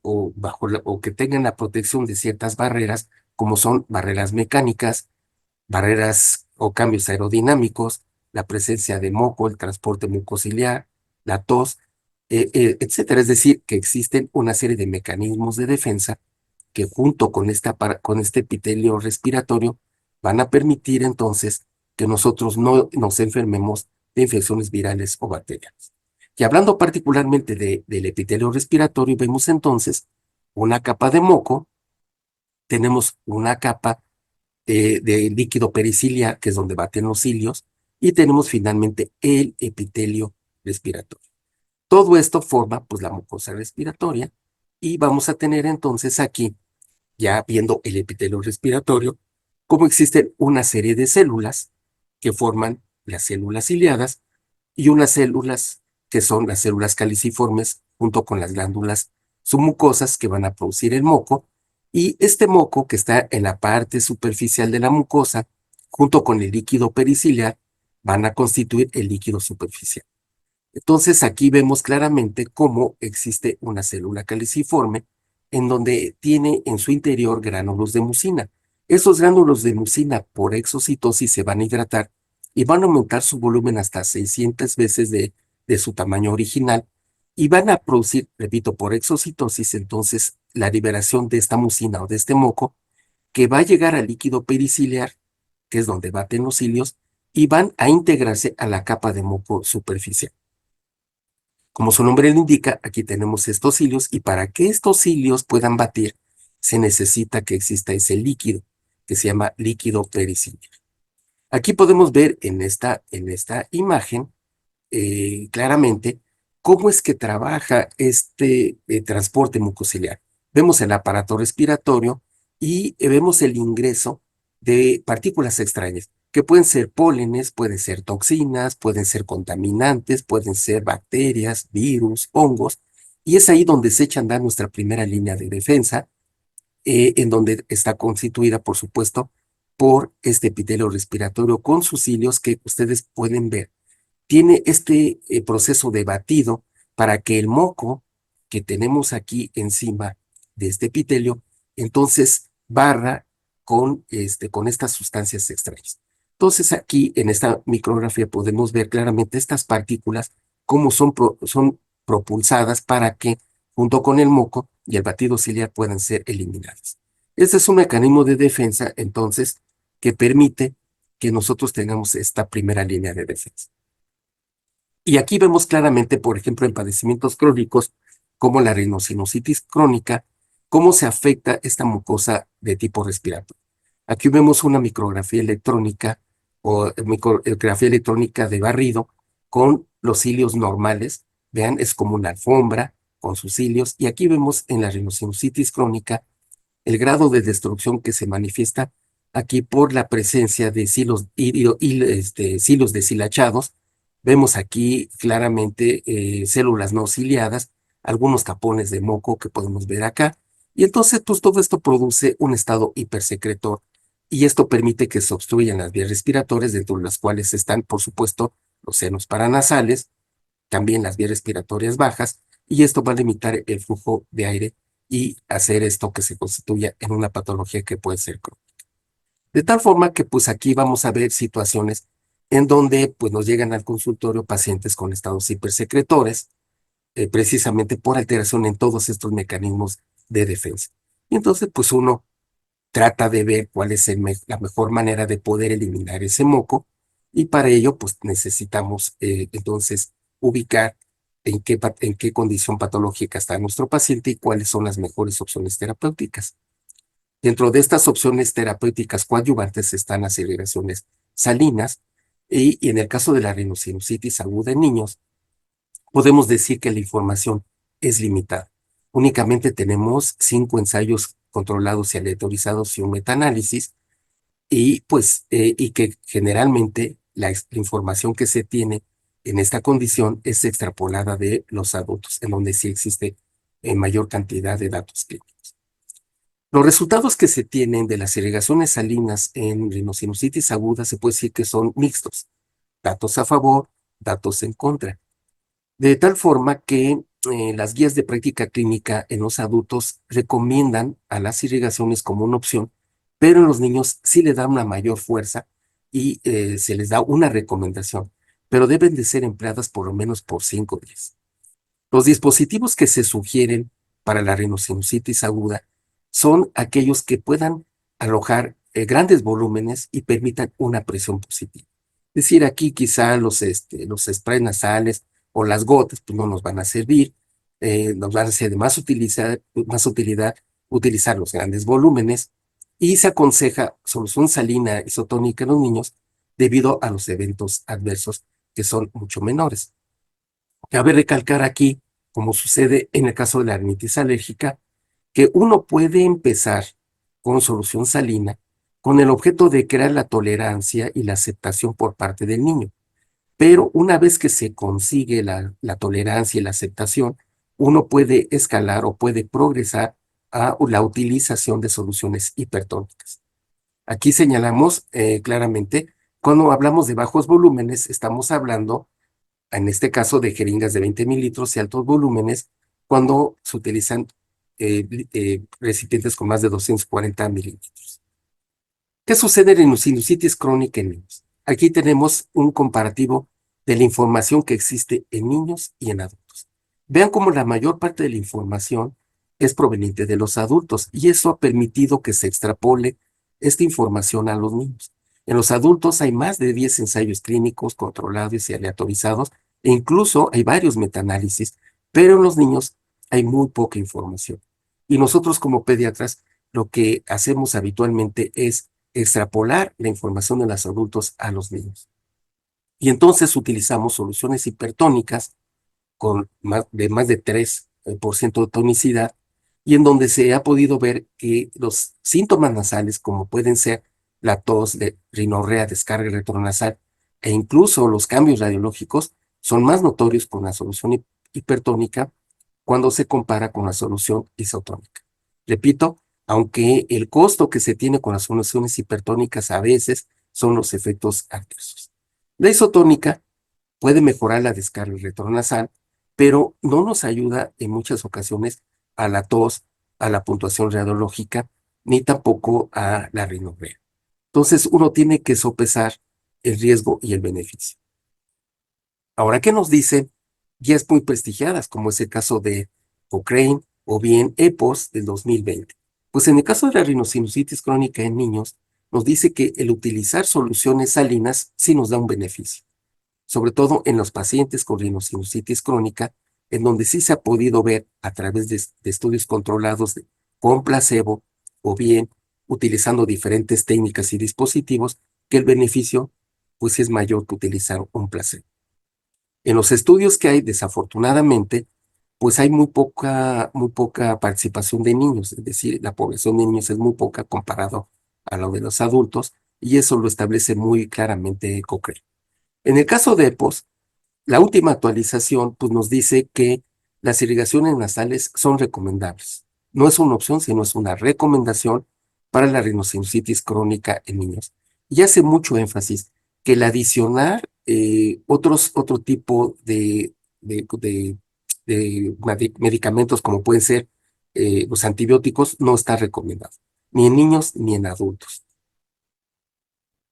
o que tengan la protección de ciertas barreras, como son barreras mecánicas, barreras o cambios aerodinámicos, la presencia de moco, el transporte mucociliar, la tos, etcétera. Es decir, que existen una serie de mecanismos de defensa que junto con este epitelio respiratorio van a permitir entonces que nosotros no nos enfermemos de infecciones virales o bacterianas. Y hablando particularmente del epitelio respiratorio, vemos entonces una capa de moco, tenemos una capa de líquido periciliar, que es donde baten los cilios, y tenemos finalmente el epitelio respiratorio. Todo esto forma pues la mucosa respiratoria y vamos a tener entonces aquí, ya viendo el epitelio respiratorio, cómo existen una serie de células que forman las células ciliadas y unas células que son las células caliciformes junto con las glándulas submucosas que van a producir el moco, y este moco que está en la parte superficial de la mucosa junto con el líquido periciliar van a constituir el líquido superficial. Entonces aquí vemos claramente cómo existe una célula caliciforme en donde tiene en su interior gránulos de mucina. Esos gránulos de mucina por exocitosis se van a hidratar y van a aumentar su volumen hasta 600 veces de su tamaño original y van a producir, repito, por exocitosis, entonces la liberación de esta mucina o de este moco que va a llegar al líquido periciliar, que es donde baten los cilios, y van a integrarse a la capa de moco superficial. Como su nombre lo indica, aquí tenemos estos cilios y para que estos cilios puedan batir, se necesita que exista ese líquido, que se llama líquido periciliar. Aquí podemos ver en esta imagen claramente cómo es que trabaja este transporte mucociliar. Vemos el aparato respiratorio y vemos el ingreso de partículas extrañas, que pueden ser pólenes, pueden ser toxinas, pueden ser contaminantes, pueden ser bacterias, virus, hongos, y es ahí donde se echa a andar nuestra primera línea de defensa, en donde está constituida, por supuesto, por este epitelio respiratorio con sus cilios que ustedes pueden ver tiene este proceso de batido para que el moco que tenemos aquí encima de este epitelio, entonces barra con estas sustancias extrañas. Entonces aquí en esta micrografía podemos ver claramente estas partículas, cómo son propulsadas para que junto con el moco y el batido ciliar puedan ser eliminadas. Este es un mecanismo de defensa, entonces, que permite que nosotros tengamos esta primera línea de defensa. Y aquí vemos claramente, por ejemplo, en padecimientos crónicos como la rinosinusitis crónica, cómo se afecta esta mucosa de tipo respiratorio. Aquí vemos una micrografía electrónica o micrografía electrónica de barrido con los cilios normales. Vean, es como una alfombra con sus cilios. Y aquí vemos en la rinosinusitis crónica el grado de destrucción que se manifiesta aquí por la presencia de cilios deshilachados. Vemos aquí claramente células no ciliadas, algunos tapones de moco que podemos ver acá. Y entonces, pues todo esto produce un estado hipersecretor y esto permite que se obstruyan las vías respiratorias, dentro de las cuales están, por supuesto, los senos paranasales, también las vías respiratorias bajas, y esto va a limitar el flujo de aire y hacer esto que se constituya en una patología que puede ser crónica. De tal forma que pues aquí vamos a ver situaciones en donde pues nos llegan al consultorio pacientes con estados hipersecretores, precisamente por alteración en todos estos mecanismos de defensa. Y entonces pues uno trata de ver cuál es la mejor manera de poder eliminar ese moco, y para ello pues necesitamos entonces ubicar en qué condición patológica está nuestro paciente y cuáles son las mejores opciones terapéuticas. Dentro de estas opciones terapéuticas coadyuvantes están las irrigaciones salinas, y en el caso de la rinosinusitis aguda en niños, podemos decir que la información es limitada. Únicamente tenemos 5 ensayos controlados y aleatorizados y un metaanálisis, y que generalmente la información que se tiene en esta condición es extrapolada de los adultos, en donde sí existe mayor cantidad de datos clínicos. Los resultados que se tienen de las irrigaciones salinas en rinosinusitis aguda se puede decir que son mixtos, datos a favor, datos en contra. De tal forma que las guías de práctica clínica en los adultos recomiendan a las irrigaciones como una opción, pero en los niños sí le dan una mayor fuerza y se les da una recomendación, pero deben de ser empleadas por lo menos por 5 días. Los dispositivos que se sugieren para la rinosinusitis aguda son aquellos que puedan alojar grandes volúmenes y permitan una presión positiva. Es decir, aquí quizá los sprays nasales o las gotas pues no nos van a servir, nos van a ser de más utilidad utilizar los grandes volúmenes, y se aconseja solución salina isotónica en los niños debido a los eventos adversos que son mucho menores. Cabe recalcar aquí, como sucede en el caso de la rinitis alérgica, que uno puede empezar con solución salina con el objeto de crear la tolerancia y la aceptación por parte del niño. Pero una vez que se consigue la tolerancia y la aceptación, uno puede escalar o puede progresar a la utilización de soluciones hipertónicas. Aquí señalamos claramente, cuando hablamos de bajos volúmenes, estamos hablando en este caso de jeringas de 20 mililitros y altos volúmenes, cuando se utilizan recipientes con más de 240 mililitros. ¿Qué sucede en la sinusitis crónica en niños? Aquí tenemos un comparativo de la información que existe en niños y en adultos. Vean cómo la mayor parte de la información es proveniente de los adultos, y eso ha permitido que se extrapole esta información a los niños. En los adultos hay más de 10 ensayos clínicos controlados y aleatorizados, e incluso hay varios metaanálisis, pero en los niños hay muy poca información. Y nosotros como pediatras lo que hacemos habitualmente es extrapolar la información de los adultos a los niños. Y entonces utilizamos soluciones hipertónicas con más de 3% de tonicidad, y en donde se ha podido ver que los síntomas nasales, como pueden ser la tos, de rinorrea, descarga retronasal, e incluso los cambios radiológicos, son más notorios con la solución hipertónica cuando se compara con la solución isotónica. Repito, aunque el costo que se tiene con las soluciones hipertónicas a veces son los efectos adversos. La isotónica puede mejorar la descarga retronasal, pero no nos ayuda en muchas ocasiones a la tos, a la puntuación radiológica, ni tampoco a la rinorrea. Entonces, uno tiene que sopesar el riesgo y el beneficio. Ahora, ¿qué nos dicen guías muy prestigiadas, como es el caso de Cochrane o bien EPOS del 2020? Pues en el caso de la rinosinusitis crónica en niños, nos dice que el utilizar soluciones salinas sí nos da un beneficio, sobre todo en los pacientes con rinosinusitis crónica, en donde sí se ha podido ver a través de estudios controlados con placebo o bien utilizando diferentes técnicas y dispositivos, que el beneficio pues es mayor que utilizar un placebo. En los estudios que hay, desafortunadamente, pues hay muy poca participación de niños, es decir, la población de niños es muy poca comparado a lo de los adultos, y eso lo establece muy claramente Cochrane. En el caso de EPOS, la última actualización pues, nos dice que las irrigaciones nasales son recomendables. No es una opción, sino es una recomendación para la rinosinusitis crónica en niños. Y hace mucho énfasis que el adicionar otro tipo de medicamentos como pueden ser los antibióticos no está recomendado, ni en niños ni en adultos.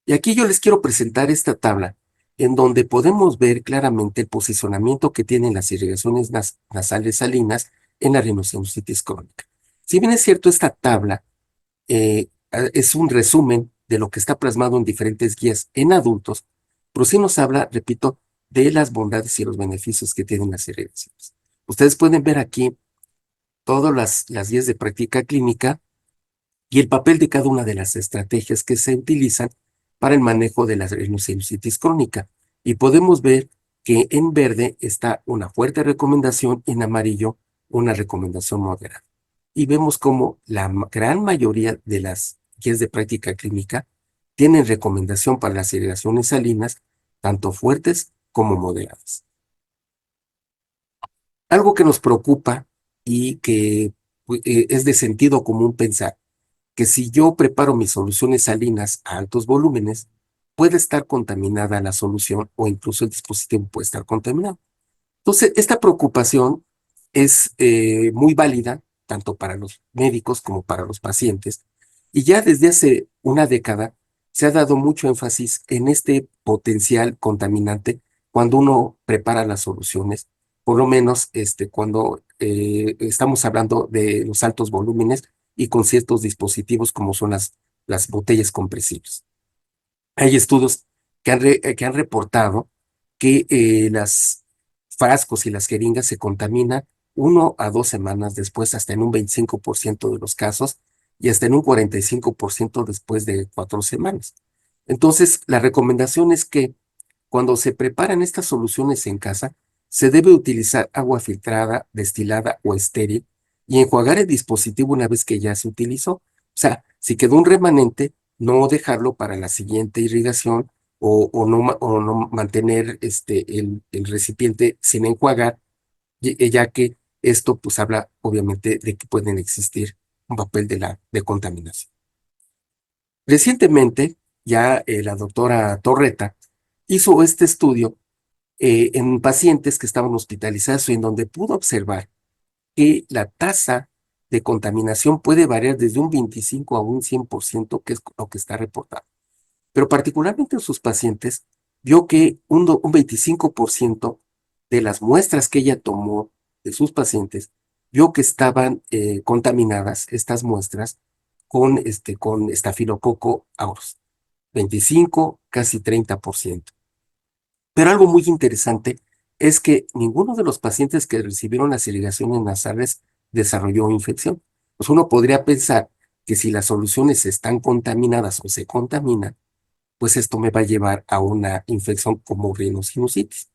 Y aquí yo les quiero presentar esta tabla en donde podemos ver claramente el posicionamiento que tienen las irrigaciones nasales salinas en la rinosinusitis crónica. Si bien es cierto, esta tabla es un resumen de lo que está plasmado en diferentes guías en adultos, pero sí nos habla, repito, de las bondades y los beneficios que tienen las irrigaciones. Ustedes pueden ver aquí todas las guías de práctica clínica y el papel de cada una de las estrategias que se utilizan para el manejo de la rhinosinusitis crónica. Y podemos ver que en verde está una fuerte recomendación y en amarillo una recomendación moderada. Y vemos como la gran mayoría de las guías de práctica clínica tienen recomendación para las irrigaciones salinas, tanto fuertes como moderadas. Algo que nos preocupa y que es de sentido común pensar que si yo preparo mis soluciones salinas a altos volúmenes, puede estar contaminada la solución o incluso el dispositivo puede estar contaminado. Entonces, esta preocupación es muy válida tanto para los médicos como para los pacientes, y ya desde hace una década se ha dado mucho énfasis en este potencial contaminante cuando uno prepara las soluciones, por lo menos cuando estamos hablando de los altos volúmenes y con ciertos dispositivos como son las botellas compresibles. Hay estudios que han reportado que las frascos y las jeringas se contaminan 1 a 2 semanas después, hasta en un 25% de los casos y hasta en un 45% después de 4 semanas. Entonces, la recomendación es que cuando se preparan estas soluciones en casa, se debe utilizar agua filtrada, destilada o estéril y enjuagar el dispositivo una vez que ya se utilizó. O sea, si quedó un remanente, no dejarlo para la siguiente irrigación o no mantener el recipiente sin enjuagar, ya que esto pues habla obviamente de que pueden existir un papel de contaminación. Recientemente, ya la doctora Torreta hizo este estudio en pacientes que estaban hospitalizados y en donde pudo observar que la tasa de contaminación puede variar desde un 25 a un 100%, que es lo que está reportado. Pero particularmente en sus pacientes, vio que un 25% de las muestras que ella tomó de sus pacientes, vio que estaban contaminadas estas muestras con estafilococo aureus, 25, casi 30%. Pero algo muy interesante es que ninguno de los pacientes que recibieron las irrigaciones nasales desarrolló infección. Pues uno podría pensar que si las soluciones están contaminadas o se contaminan, pues esto me va a llevar a una infección como rinosinusitis.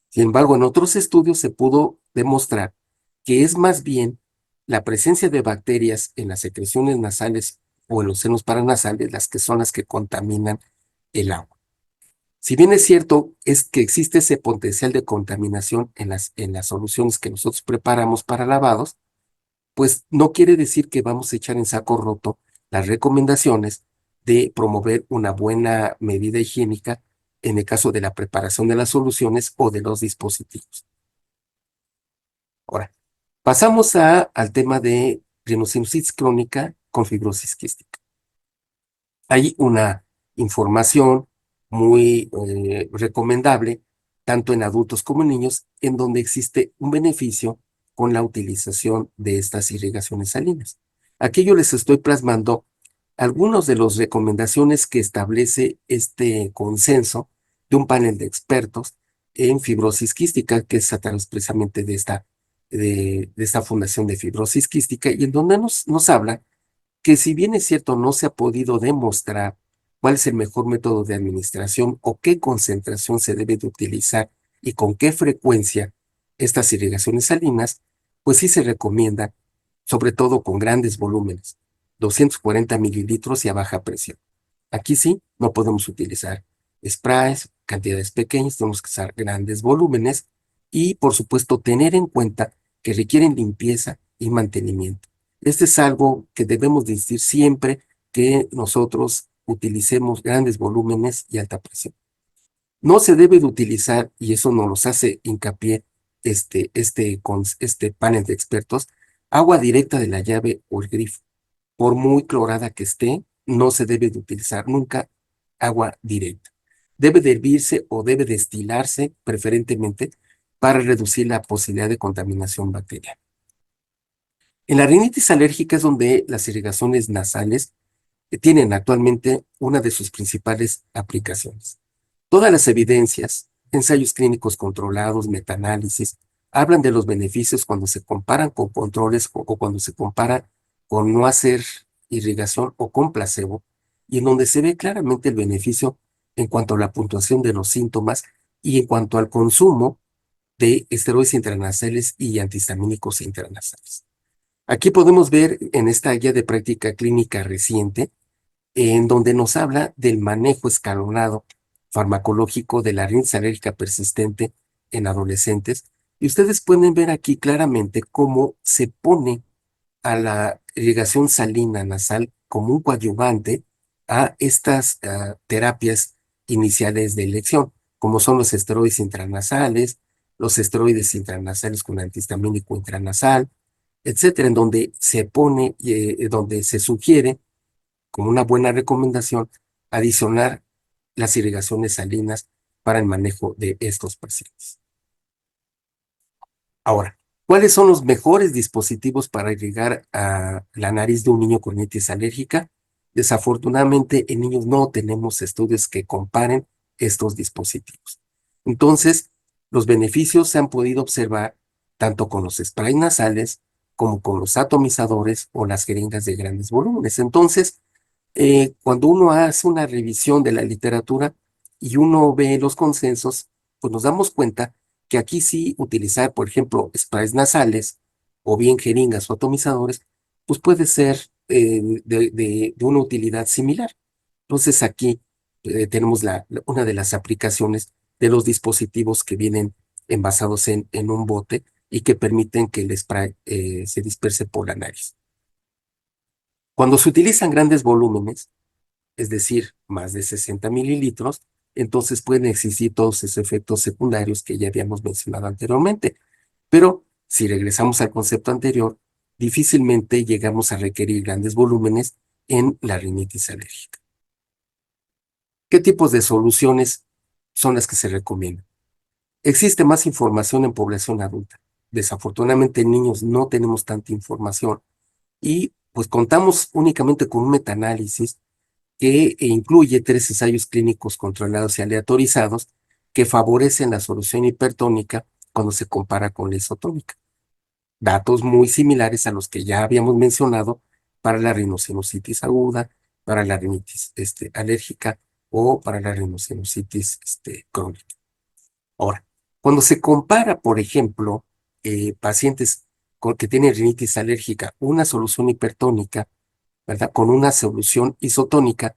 Sin embargo, en otros estudios se pudo demostrar que es más bien la presencia de bacterias en las secreciones nasales o en los senos paranasales las que contaminan el agua. Si bien es cierto, es que existe ese potencial de contaminación en las soluciones que nosotros preparamos para lavados, pues no quiere decir que vamos a echar en saco roto las recomendaciones de promover una buena medida higiénica en el caso de la preparación de las soluciones o de los dispositivos. Ahora, pasamos al tema de rhinosinusitis crónica con fibrosis quística. Hay una información muy recomendable, tanto en adultos como en niños, en donde existe un beneficio con la utilización de estas irrigaciones salinas. Aquí yo les estoy plasmando algunas de las recomendaciones que establece este consenso de un panel de expertos en fibrosis quística, que es a través precisamente de esta Fundación de Fibrosis Quística, y en donde nos habla que, si bien es cierto, no se ha podido demostrar cuál es el mejor método de administración o qué concentración se debe de utilizar y con qué frecuencia estas irrigaciones salinas, pues sí se recomienda, sobre todo con grandes volúmenes, 240 mililitros y a baja presión. Aquí sí, no podemos utilizar sprays, cantidades pequeñas, tenemos que usar grandes volúmenes y, por supuesto, tener en cuenta que requieren limpieza y mantenimiento. Este es algo que debemos decir siempre que nosotros utilicemos grandes volúmenes y alta presión. No se debe de utilizar, y eso nos los hace hincapié este panel de expertos, agua directa de la llave o el grifo. Por muy clorada que esté, no se debe de utilizar nunca agua directa. Debe de hervirse o debe destilarse preferentemente para reducir la posibilidad de contaminación bacteriana. En la rinitis alérgica es donde las irrigaciones nasales tienen actualmente una de sus principales aplicaciones. Todas las evidencias, ensayos clínicos controlados, metaanálisis, hablan de los beneficios cuando se comparan con controles o cuando se compara con no hacer irrigación o con placebo, y en donde se ve claramente el beneficio en cuanto a la puntuación de los síntomas y en cuanto al consumo de esteroides intranasales y antihistamínicos intranasales. Aquí podemos ver en esta guía de práctica clínica reciente, en donde nos habla del manejo escalonado farmacológico de la rinitis alérgica persistente en adolescentes. Y ustedes pueden ver aquí claramente cómo se pone a la irrigación salina nasal como un coadyuvante a estas terapias iniciales de elección, como son los esteroides intranasales, los esteroides intranasales con antihistamínico intranasal, etcétera, en donde se pone, donde se sugiere como una buena recomendación adicionar las irrigaciones salinas para el manejo de estos pacientes. Ahora, ¿cuáles son los mejores dispositivos para irrigar a la nariz de un niño con rinitis alérgica? Desafortunadamente, en niños no tenemos estudios que comparen estos dispositivos. Entonces, los beneficios se han podido observar tanto con los sprays nasales como con los atomizadores o las jeringas de grandes volúmenes. Entonces, cuando uno hace una revisión de la literatura y uno ve los consensos, pues nos damos cuenta que aquí sí utilizar, por ejemplo, sprays nasales o bien jeringas o atomizadores, pues puede ser de una utilidad similar. Entonces aquí tenemos una de las aplicaciones de los dispositivos que vienen envasados en un bote y que permiten que el spray se disperse por la nariz. Cuando se utilizan grandes volúmenes, es decir, más de 60 mililitros, entonces pueden existir todos esos efectos secundarios que ya habíamos mencionado anteriormente. Pero si regresamos al concepto anterior, difícilmente llegamos a requerir grandes volúmenes en la rinitis alérgica. ¿Qué tipos de soluciones son las que se recomiendan? Existe más información en población adulta. Desafortunadamente en niños no tenemos tanta información y pues contamos únicamente con un metaanálisis que incluye 3 ensayos clínicos controlados y aleatorizados que favorecen la solución hipertónica cuando se compara con la isotónica. Datos muy similares a los que ya habíamos mencionado para la rinosinusitis aguda, para la rinitis alérgica o para la rinosinusitis crónica. Ahora, cuando se compara, por ejemplo, pacientes que tienen rinitis alérgica, una solución hipertónica, ¿verdad?, con una solución isotónica,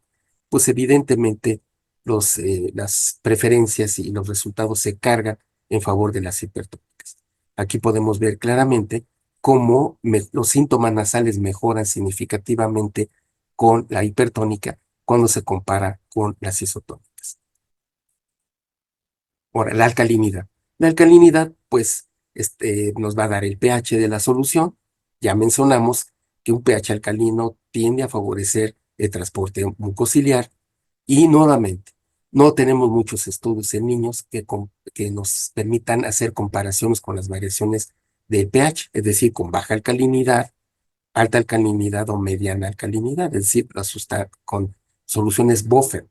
pues evidentemente las preferencias y los resultados se cargan en favor de las hipertónicas. Aquí podemos ver claramente cómo los síntomas nasales mejoran significativamente con la hipertónica cuando se compara con las isotónicas. Ahora, la alcalinidad. La alcalinidad, pues, nos va a dar el pH de la solución. Ya mencionamos que un pH alcalino tiende a favorecer el transporte mucociliar y nuevamente, no tenemos muchos estudios en niños que nos permitan hacer comparaciones con las variaciones de pH, es decir, con baja alcalinidad, alta alcalinidad o mediana alcalinidad, es decir, con soluciones buffer.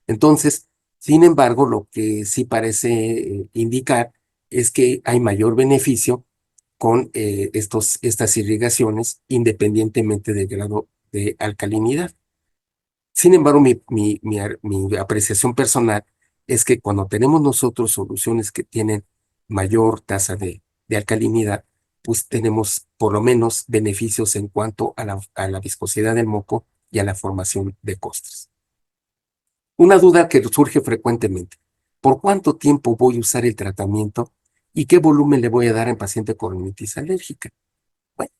Entonces, sin embargo, lo que sí parece indicar es que hay mayor beneficio con estas irrigaciones independientemente del grado de alcalinidad. Sin embargo, mi apreciación personal es que cuando tenemos nosotros soluciones que tienen mayor tasa de alcalinidad, pues tenemos por lo menos beneficios en cuanto a la viscosidad del moco y a la formación de costras. Una duda que surge frecuentemente: ¿por cuánto tiempo voy a usar el tratamiento y qué volumen le voy a dar en paciente con rinitis alérgica? Bueno,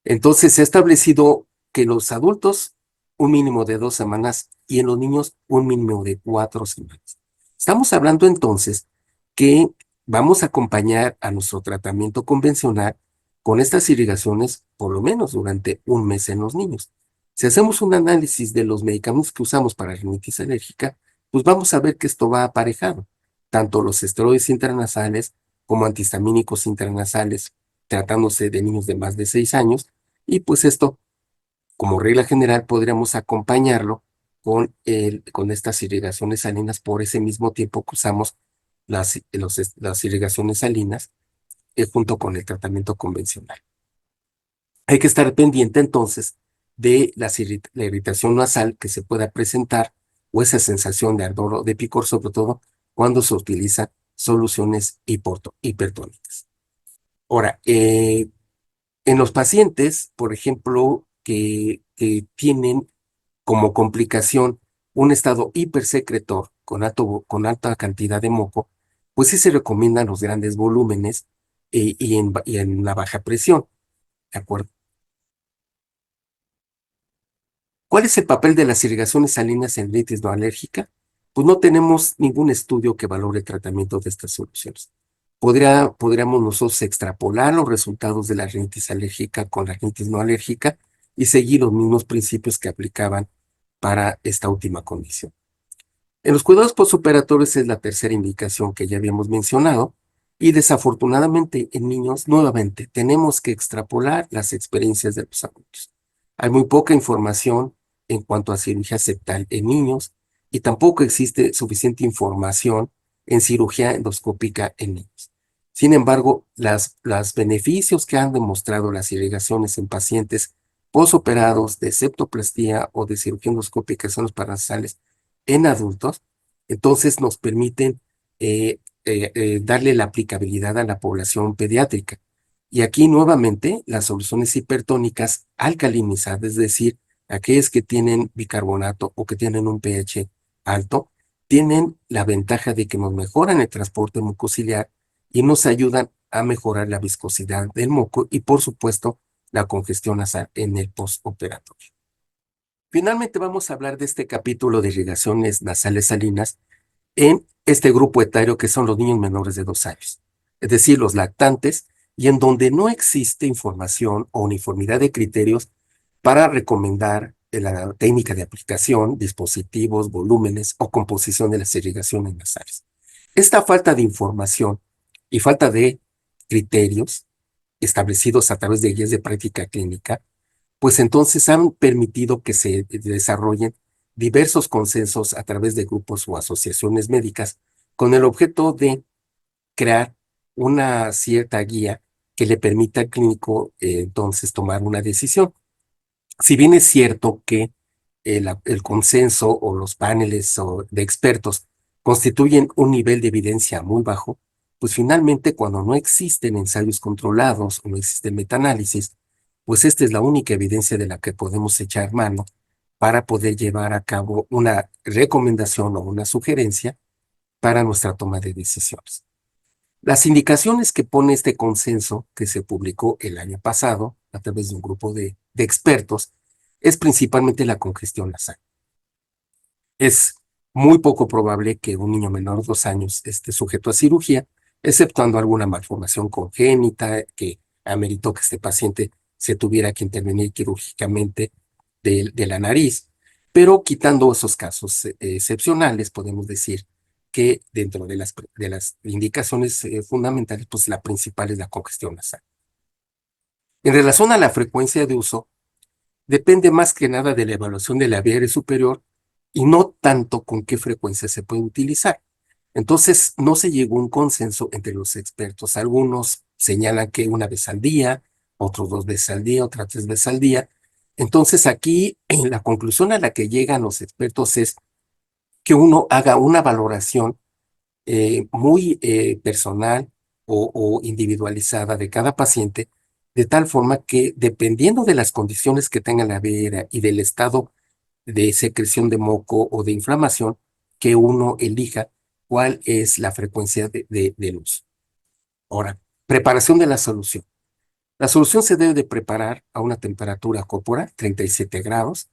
entonces se ha establecido que los adultos un mínimo de 2 semanas y en los niños un mínimo de 4 semanas. Estamos hablando entonces que vamos a acompañar a nuestro tratamiento convencional con estas irrigaciones por lo menos durante un mes en los niños. Si hacemos un análisis de los medicamentos que usamos para rinitis alérgica, pues vamos a ver que esto va aparejado. Tanto los esteroides intranasales como antihistamínicos intranasales, tratándose de niños de más de 6 años, y pues esto, como regla general, podríamos acompañarlo con estas irrigaciones salinas por ese mismo tiempo que usamos las irrigaciones salinas junto con el tratamiento convencional. Hay que estar pendiente entonces de la irritación nasal que se pueda presentar o esa sensación de ardor o de picor, sobre todo cuando se utilizan soluciones hipertónicas. Ahora, en los pacientes, por ejemplo, que tienen como complicación un estado hipersecretor con alta cantidad de moco, pues sí se recomiendan los grandes volúmenes y en la baja presión, ¿de acuerdo? ¿Cuál es el papel de las irrigaciones salinas en rinitis no alérgica? Pues no tenemos ningún estudio que valore el tratamiento de estas soluciones. Podríamos nosotros extrapolar los resultados de la rinitis alérgica con la rinitis no alérgica y seguir los mismos principios que aplicaban para esta última condición. En los cuidados postoperatorios es la tercera indicación que ya habíamos mencionado, y desafortunadamente en niños nuevamente tenemos que extrapolar las experiencias de los adultos. Hay muy poca información en cuanto a cirugía septal en niños y tampoco existe suficiente información en cirugía endoscópica en niños. Sin embargo, los beneficios que han demostrado las irrigaciones en pacientes posoperados de septoplastía o de cirugía endoscópica en los paranasales en adultos, entonces nos permiten darle la aplicabilidad a la población pediátrica. Y aquí nuevamente las soluciones hipertónicas alcalinizadas, es decir, aquellas que tienen bicarbonato o que tienen un pH alto, tienen la ventaja de que nos mejoran el transporte mucociliar y nos ayudan a mejorar la viscosidad del moco y, por supuesto, la congestión nasal en el postoperatorio. Finalmente vamos a hablar de este capítulo de irrigaciones nasales salinas en este grupo etario que son los niños menores de 2 años, es decir, los lactantes, y en donde no existe información o uniformidad de criterios para recomendar la técnica de aplicación, dispositivos, volúmenes o composición de las irrigaciones nasales. Esta falta de información y falta de criterios establecidos a través de guías de práctica clínica, pues entonces han permitido que se desarrollen diversos consensos a través de grupos o asociaciones médicas con el objeto de crear una cierta guía que le permita al clínico entonces tomar una decisión. Si bien es cierto que el consenso o los paneles de expertos constituyen un nivel de evidencia muy bajo, pues finalmente cuando no existen ensayos controlados o no existe metaanálisis, pues esta es la única evidencia de la que podemos echar mano para poder llevar a cabo una recomendación o una sugerencia para nuestra toma de decisiones. Las indicaciones que pone este consenso que se publicó el año pasado a través de un grupo de expertos es principalmente la congestión nasal. Es muy poco probable que un niño menor de 2 años esté sujeto a cirugía, exceptuando alguna malformación congénita que ameritó que este paciente se tuviera que intervenir quirúrgicamente de la nariz. Pero quitando esos casos excepcionales, podemos decir que dentro de las indicaciones fundamentales, pues la principal es la congestión nasal. En relación a la frecuencia de uso, depende más que nada de la evaluación de la vía aérea superior y no tanto con qué frecuencia se puede utilizar. Entonces, no se llegó a un consenso entre los expertos. Algunos señalan que 1 vez al día, otros 2 veces al día, otras 3 veces al día. Entonces, aquí la conclusión a la que llegan los expertos es que uno haga una valoración muy personal o individualizada de cada paciente, de tal forma que dependiendo de las condiciones que tenga la vía y del estado de secreción de moco o de inflamación, que uno elija cuál es la frecuencia del uso. Ahora, preparación de la solución. La solución se debe de preparar a una temperatura corporal, 37 grados.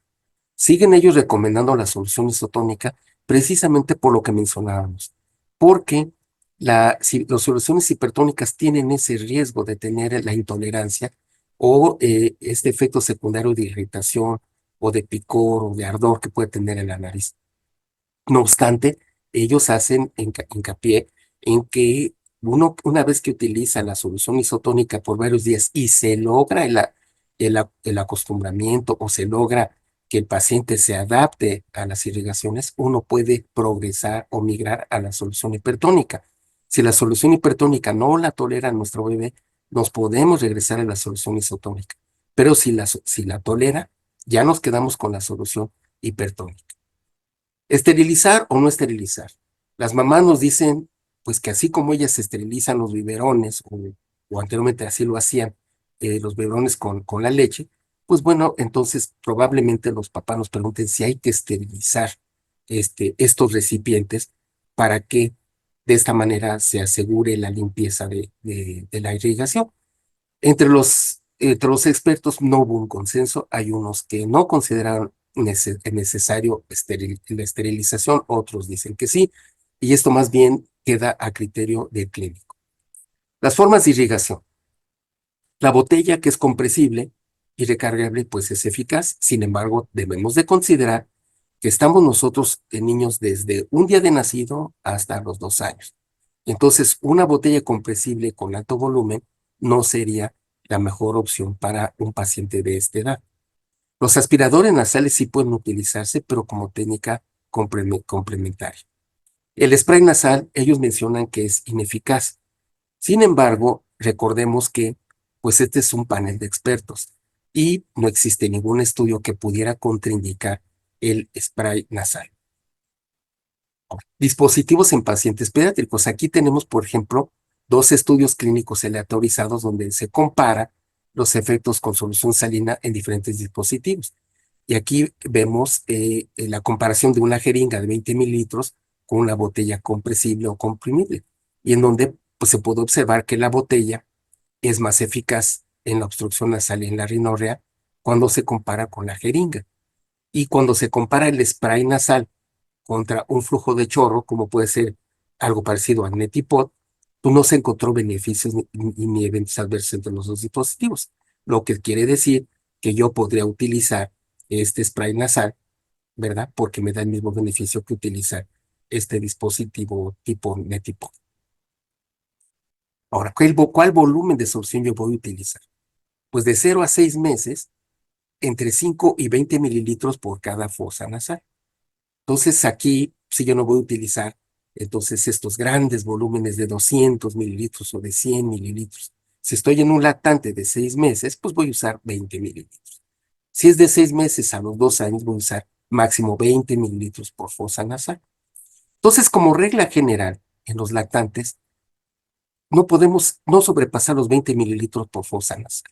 Siguen ellos recomendando la solución isotónica precisamente por lo que mencionábamos, porque las soluciones hipertónicas tienen ese riesgo de tener la intolerancia o este efecto secundario de irritación o de picor o de ardor que puede tener en la nariz. No obstante, ellos hacen hincapié en que una vez que utiliza la solución isotónica por varios días y se logra el acostumbramiento o se logra que el paciente se adapte a las irrigaciones, uno puede progresar o migrar a la solución hipertónica. Si la solución hipertónica no la tolera nuestro bebé, nos podemos regresar a la solución isotónica. Pero si la tolera, ya nos quedamos con la solución hipertónica. Esterilizar o no esterilizar. Las mamás nos dicen, pues que así como ellas esterilizan los biberones, o anteriormente así lo hacían, los biberones con la leche, pues bueno, entonces probablemente los papás nos pregunten si hay que esterilizar estos recipientes para que de esta manera se asegure la limpieza de la irrigación. Entre los expertos no hubo un consenso, hay unos que no consideraron necesario la esterilización, otros dicen que sí, y esto más bien queda a criterio del clínico. Las formas de irrigación. La botella, que es compresible y recargable, pues es eficaz. Sin embargo, debemos de considerar que estamos nosotros en niños desde un día de nacido hasta los 2 años. Entonces, una botella compresible con alto volumen no sería la mejor opción para un paciente de esta edad. Los aspiradores nasales sí pueden utilizarse, pero como técnica complementaria. El spray nasal, ellos mencionan que es ineficaz. Sin embargo, recordemos que pues este es un panel de expertos y no existe ningún estudio que pudiera contraindicar el spray nasal. Dispositivos en pacientes pediátricos. Aquí tenemos, por ejemplo, 2 estudios clínicos aleatorizados donde se compara los efectos con solución salina en diferentes dispositivos. Y aquí vemos la comparación de una jeringa de 20 mililitros con una botella compresible o comprimible, y en donde pues, se puede observar que la botella es más eficaz en la obstrucción nasal y en la rinorrea cuando se compara con la jeringa. Y cuando se compara el spray nasal contra un flujo de chorro, como puede ser algo parecido al Netipod, pues no se encontró beneficios ni eventos adversos entre los 2 dispositivos, lo que quiere decir que yo podría utilizar este spray nasal, ¿verdad? Porque me da el mismo beneficio que utilizar este dispositivo tipo Netipod. Ahora, ¿cuál volumen de solución yo voy a utilizar? Pues de 0 a 6 meses, entre 5 y 20 mililitros por cada fosa nasal. Entonces aquí, si yo no voy a utilizar entonces estos grandes volúmenes de 200 mililitros o de 100 mililitros. Si estoy en un lactante de 6 meses, pues voy a usar 20 mililitros. Si es de 6 meses a los 2 años, voy a usar máximo 20 mililitros por fosa nasal. Entonces, como regla general, en los lactantes, no podemos no sobrepasar los 20 mililitros por fosa nasal.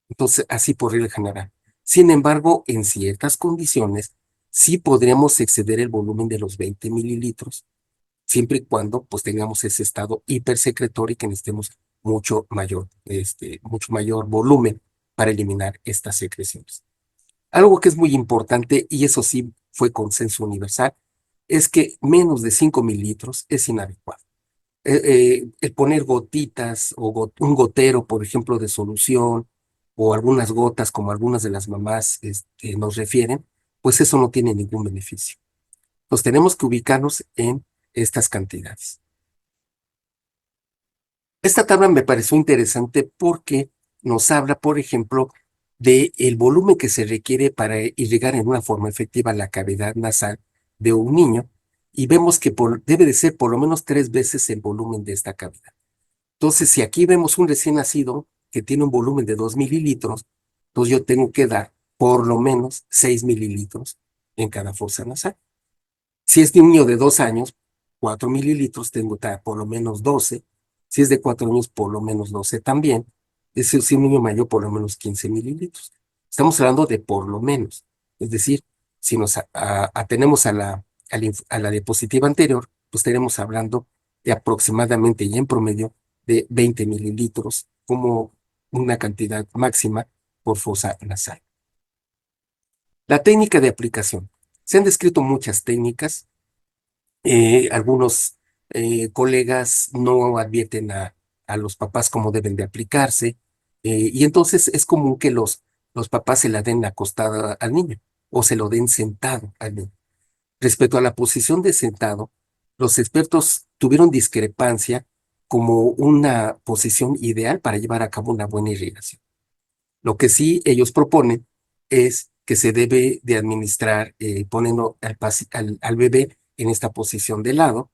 Entonces, así por regla general. Sin embargo, en ciertas condiciones, sí podríamos exceder el volumen de los 20 mililitros, siempre y cuando pues tengamos ese estado hipersecretorio y que necesitemos mucho mayor volumen para eliminar estas secreciones. Algo que es muy importante, y eso sí fue consenso universal, es que menos de 5 mililitros es inadecuado. El poner gotitas o un gotero, por ejemplo, de solución o algunas gotas, como algunas de las mamás nos refieren, pues eso no tiene ningún beneficio. Entonces tenemos que ubicarnos en estas cantidades. Esta tabla me pareció interesante porque nos habla, por ejemplo, del volumen que se requiere para irrigar en una forma efectiva la cavidad nasal de un niño, y vemos que debe de ser por lo menos 3 veces el volumen de esta cavidad. Entonces, si aquí vemos un recién nacido que tiene un volumen de 2 mililitros, entonces yo tengo que dar por lo menos 6 mililitros en cada fosa nasal. Si es de un niño de 2 años, 4 mililitros, tengo que dar por lo menos 12. Si es de 4 años, por lo menos 12 también. Es decir, si un niño mayor, por lo menos 15 mililitros. Estamos hablando de por lo menos. Es decir, si nos atenemos a la diapositiva anterior, pues estaremos hablando de aproximadamente y en promedio de 20 mililitros como una cantidad máxima por fosa nasal. La técnica de aplicación. Se han descrito muchas técnicas. Algunos colegas no advierten a los papás cómo deben de aplicarse, y entonces es común que los papás se la den acostada al niño o se lo den sentado al niño. Respecto a la posición de sentado, los expertos tuvieron discrepancia como una posición ideal para llevar a cabo una buena irrigación. Lo que sí ellos proponen es que se debe de administrar poniendo al bebé en esta posición de lado,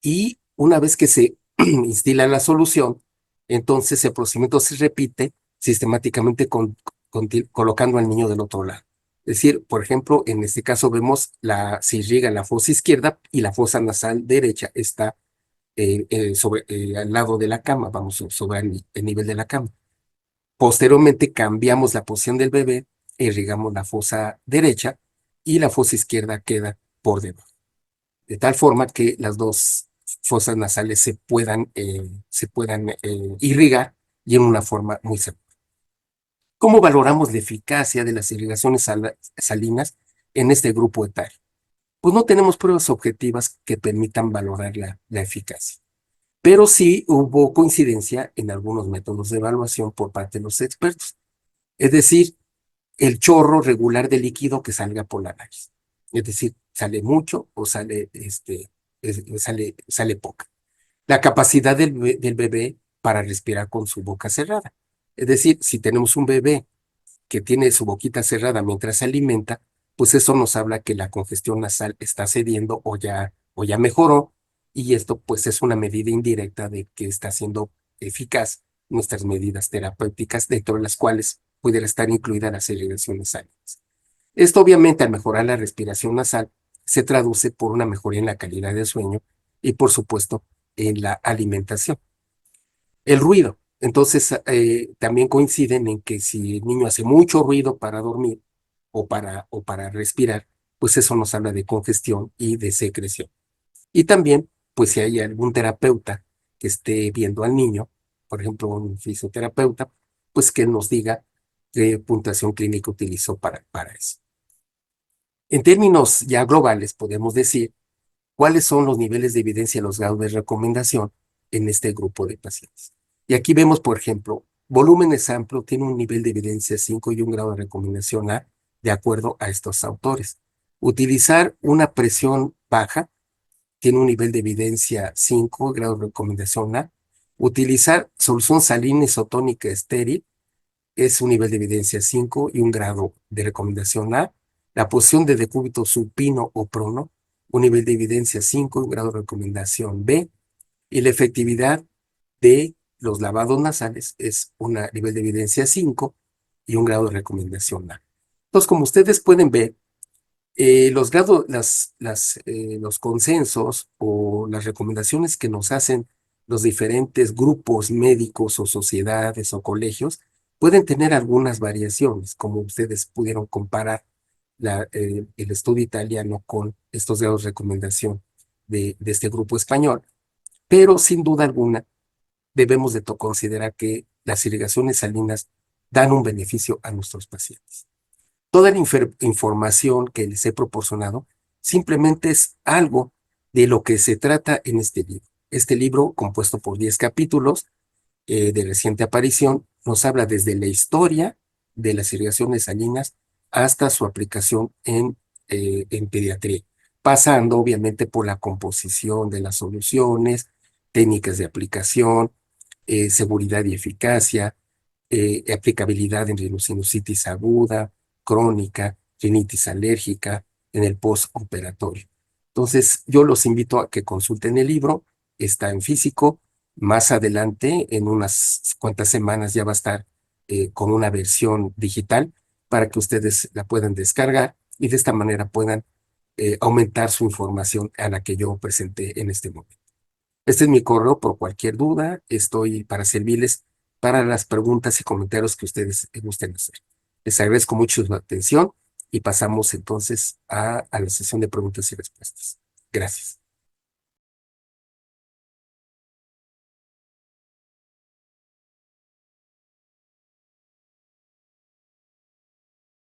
y una vez que se instila la solución, entonces el procedimiento se repite sistemáticamente colocando al niño del otro lado. Es decir, por ejemplo, en este caso vemos se irriga la fosa izquierda y la fosa nasal derecha está al lado de la cama, vamos, sobre el nivel de la cama. Posteriormente cambiamos la posición del bebé, irrigamos la fosa derecha y la fosa izquierda queda por debajo, de tal forma que las dos fosas nasales se puedan irrigar y en una forma muy segura. ¿Cómo valoramos la eficacia de las irrigaciones salinas en este grupo etario? Pues no tenemos pruebas objetivas que permitan valorar la eficacia, pero sí hubo coincidencia en algunos métodos de evaluación por parte de los expertos. Es decir, el chorro regular de líquido que salga por la nariz. Es decir, sale mucho o sale poca. La capacidad del bebé para respirar con su boca cerrada. Es decir, si tenemos un bebé que tiene su boquita cerrada mientras se alimenta, pues eso nos habla que la congestión nasal está cediendo o ya mejoró, y esto pues es una medida indirecta de que está siendo eficaz nuestras medidas terapéuticas, dentro de las cuales pudiera estar incluida las irrigaciones salinas. Esto obviamente, al mejorar la respiración nasal, se traduce por una mejoría en la calidad del sueño y por supuesto en la alimentación. El ruido. Entonces, también coinciden en que si el niño hace mucho ruido para dormir o para respirar, pues eso nos habla de congestión y de secreción. Y también, pues si hay algún terapeuta que esté viendo al niño, por ejemplo, un fisioterapeuta, pues que nos diga qué puntuación clínica utilizó para eso. En términos ya globales, podemos decir cuáles son los niveles de evidencia y los grados de recomendación en este grupo de pacientes. Y aquí vemos, por ejemplo, volúmenes amplios tiene un nivel de evidencia 5 y un grado de recomendación A, de acuerdo a estos autores. Utilizar una presión baja tiene un nivel de evidencia 5, grado de recomendación A. Utilizar solución salina isotónica estéril es un nivel de evidencia 5 y un grado de recomendación A. La posición de decúbito supino o prono, un nivel de evidencia 5 y un grado de recomendación B. Y la efectividad de los lavados nasales es un nivel de evidencia 5 y un grado de recomendación A. Entonces, como ustedes pueden ver, los consensos o las recomendaciones que nos hacen los diferentes grupos médicos o sociedades o colegios pueden tener algunas variaciones, como ustedes pudieron comparar el estudio italiano con estos grados de recomendación de este grupo español, pero sin duda alguna debemos de considerar que las irrigaciones salinas dan un beneficio a nuestros pacientes. Toda la información que les he proporcionado simplemente es algo de lo que se trata en este libro. Este libro, compuesto por 10 capítulos de reciente aparición, nos habla desde la historia de las irrigaciones salinas hasta su aplicación en pediatría, pasando obviamente por la composición de las soluciones, técnicas de aplicación, seguridad y eficacia, aplicabilidad en rhinosinusitis aguda, crónica, rinitis alérgica, en el postoperatorio. Entonces, yo los invito a que consulten el libro, está en físico. Más adelante, en unas cuantas semanas, ya va a estar con una versión digital para que ustedes la puedan descargar y de esta manera puedan aumentar su información a la que yo presenté en este momento. Este es mi correo por cualquier duda. Estoy para servirles para las preguntas y comentarios que ustedes gusten hacer. Les agradezco mucho su atención y pasamos entonces a la sesión de preguntas y respuestas. Gracias.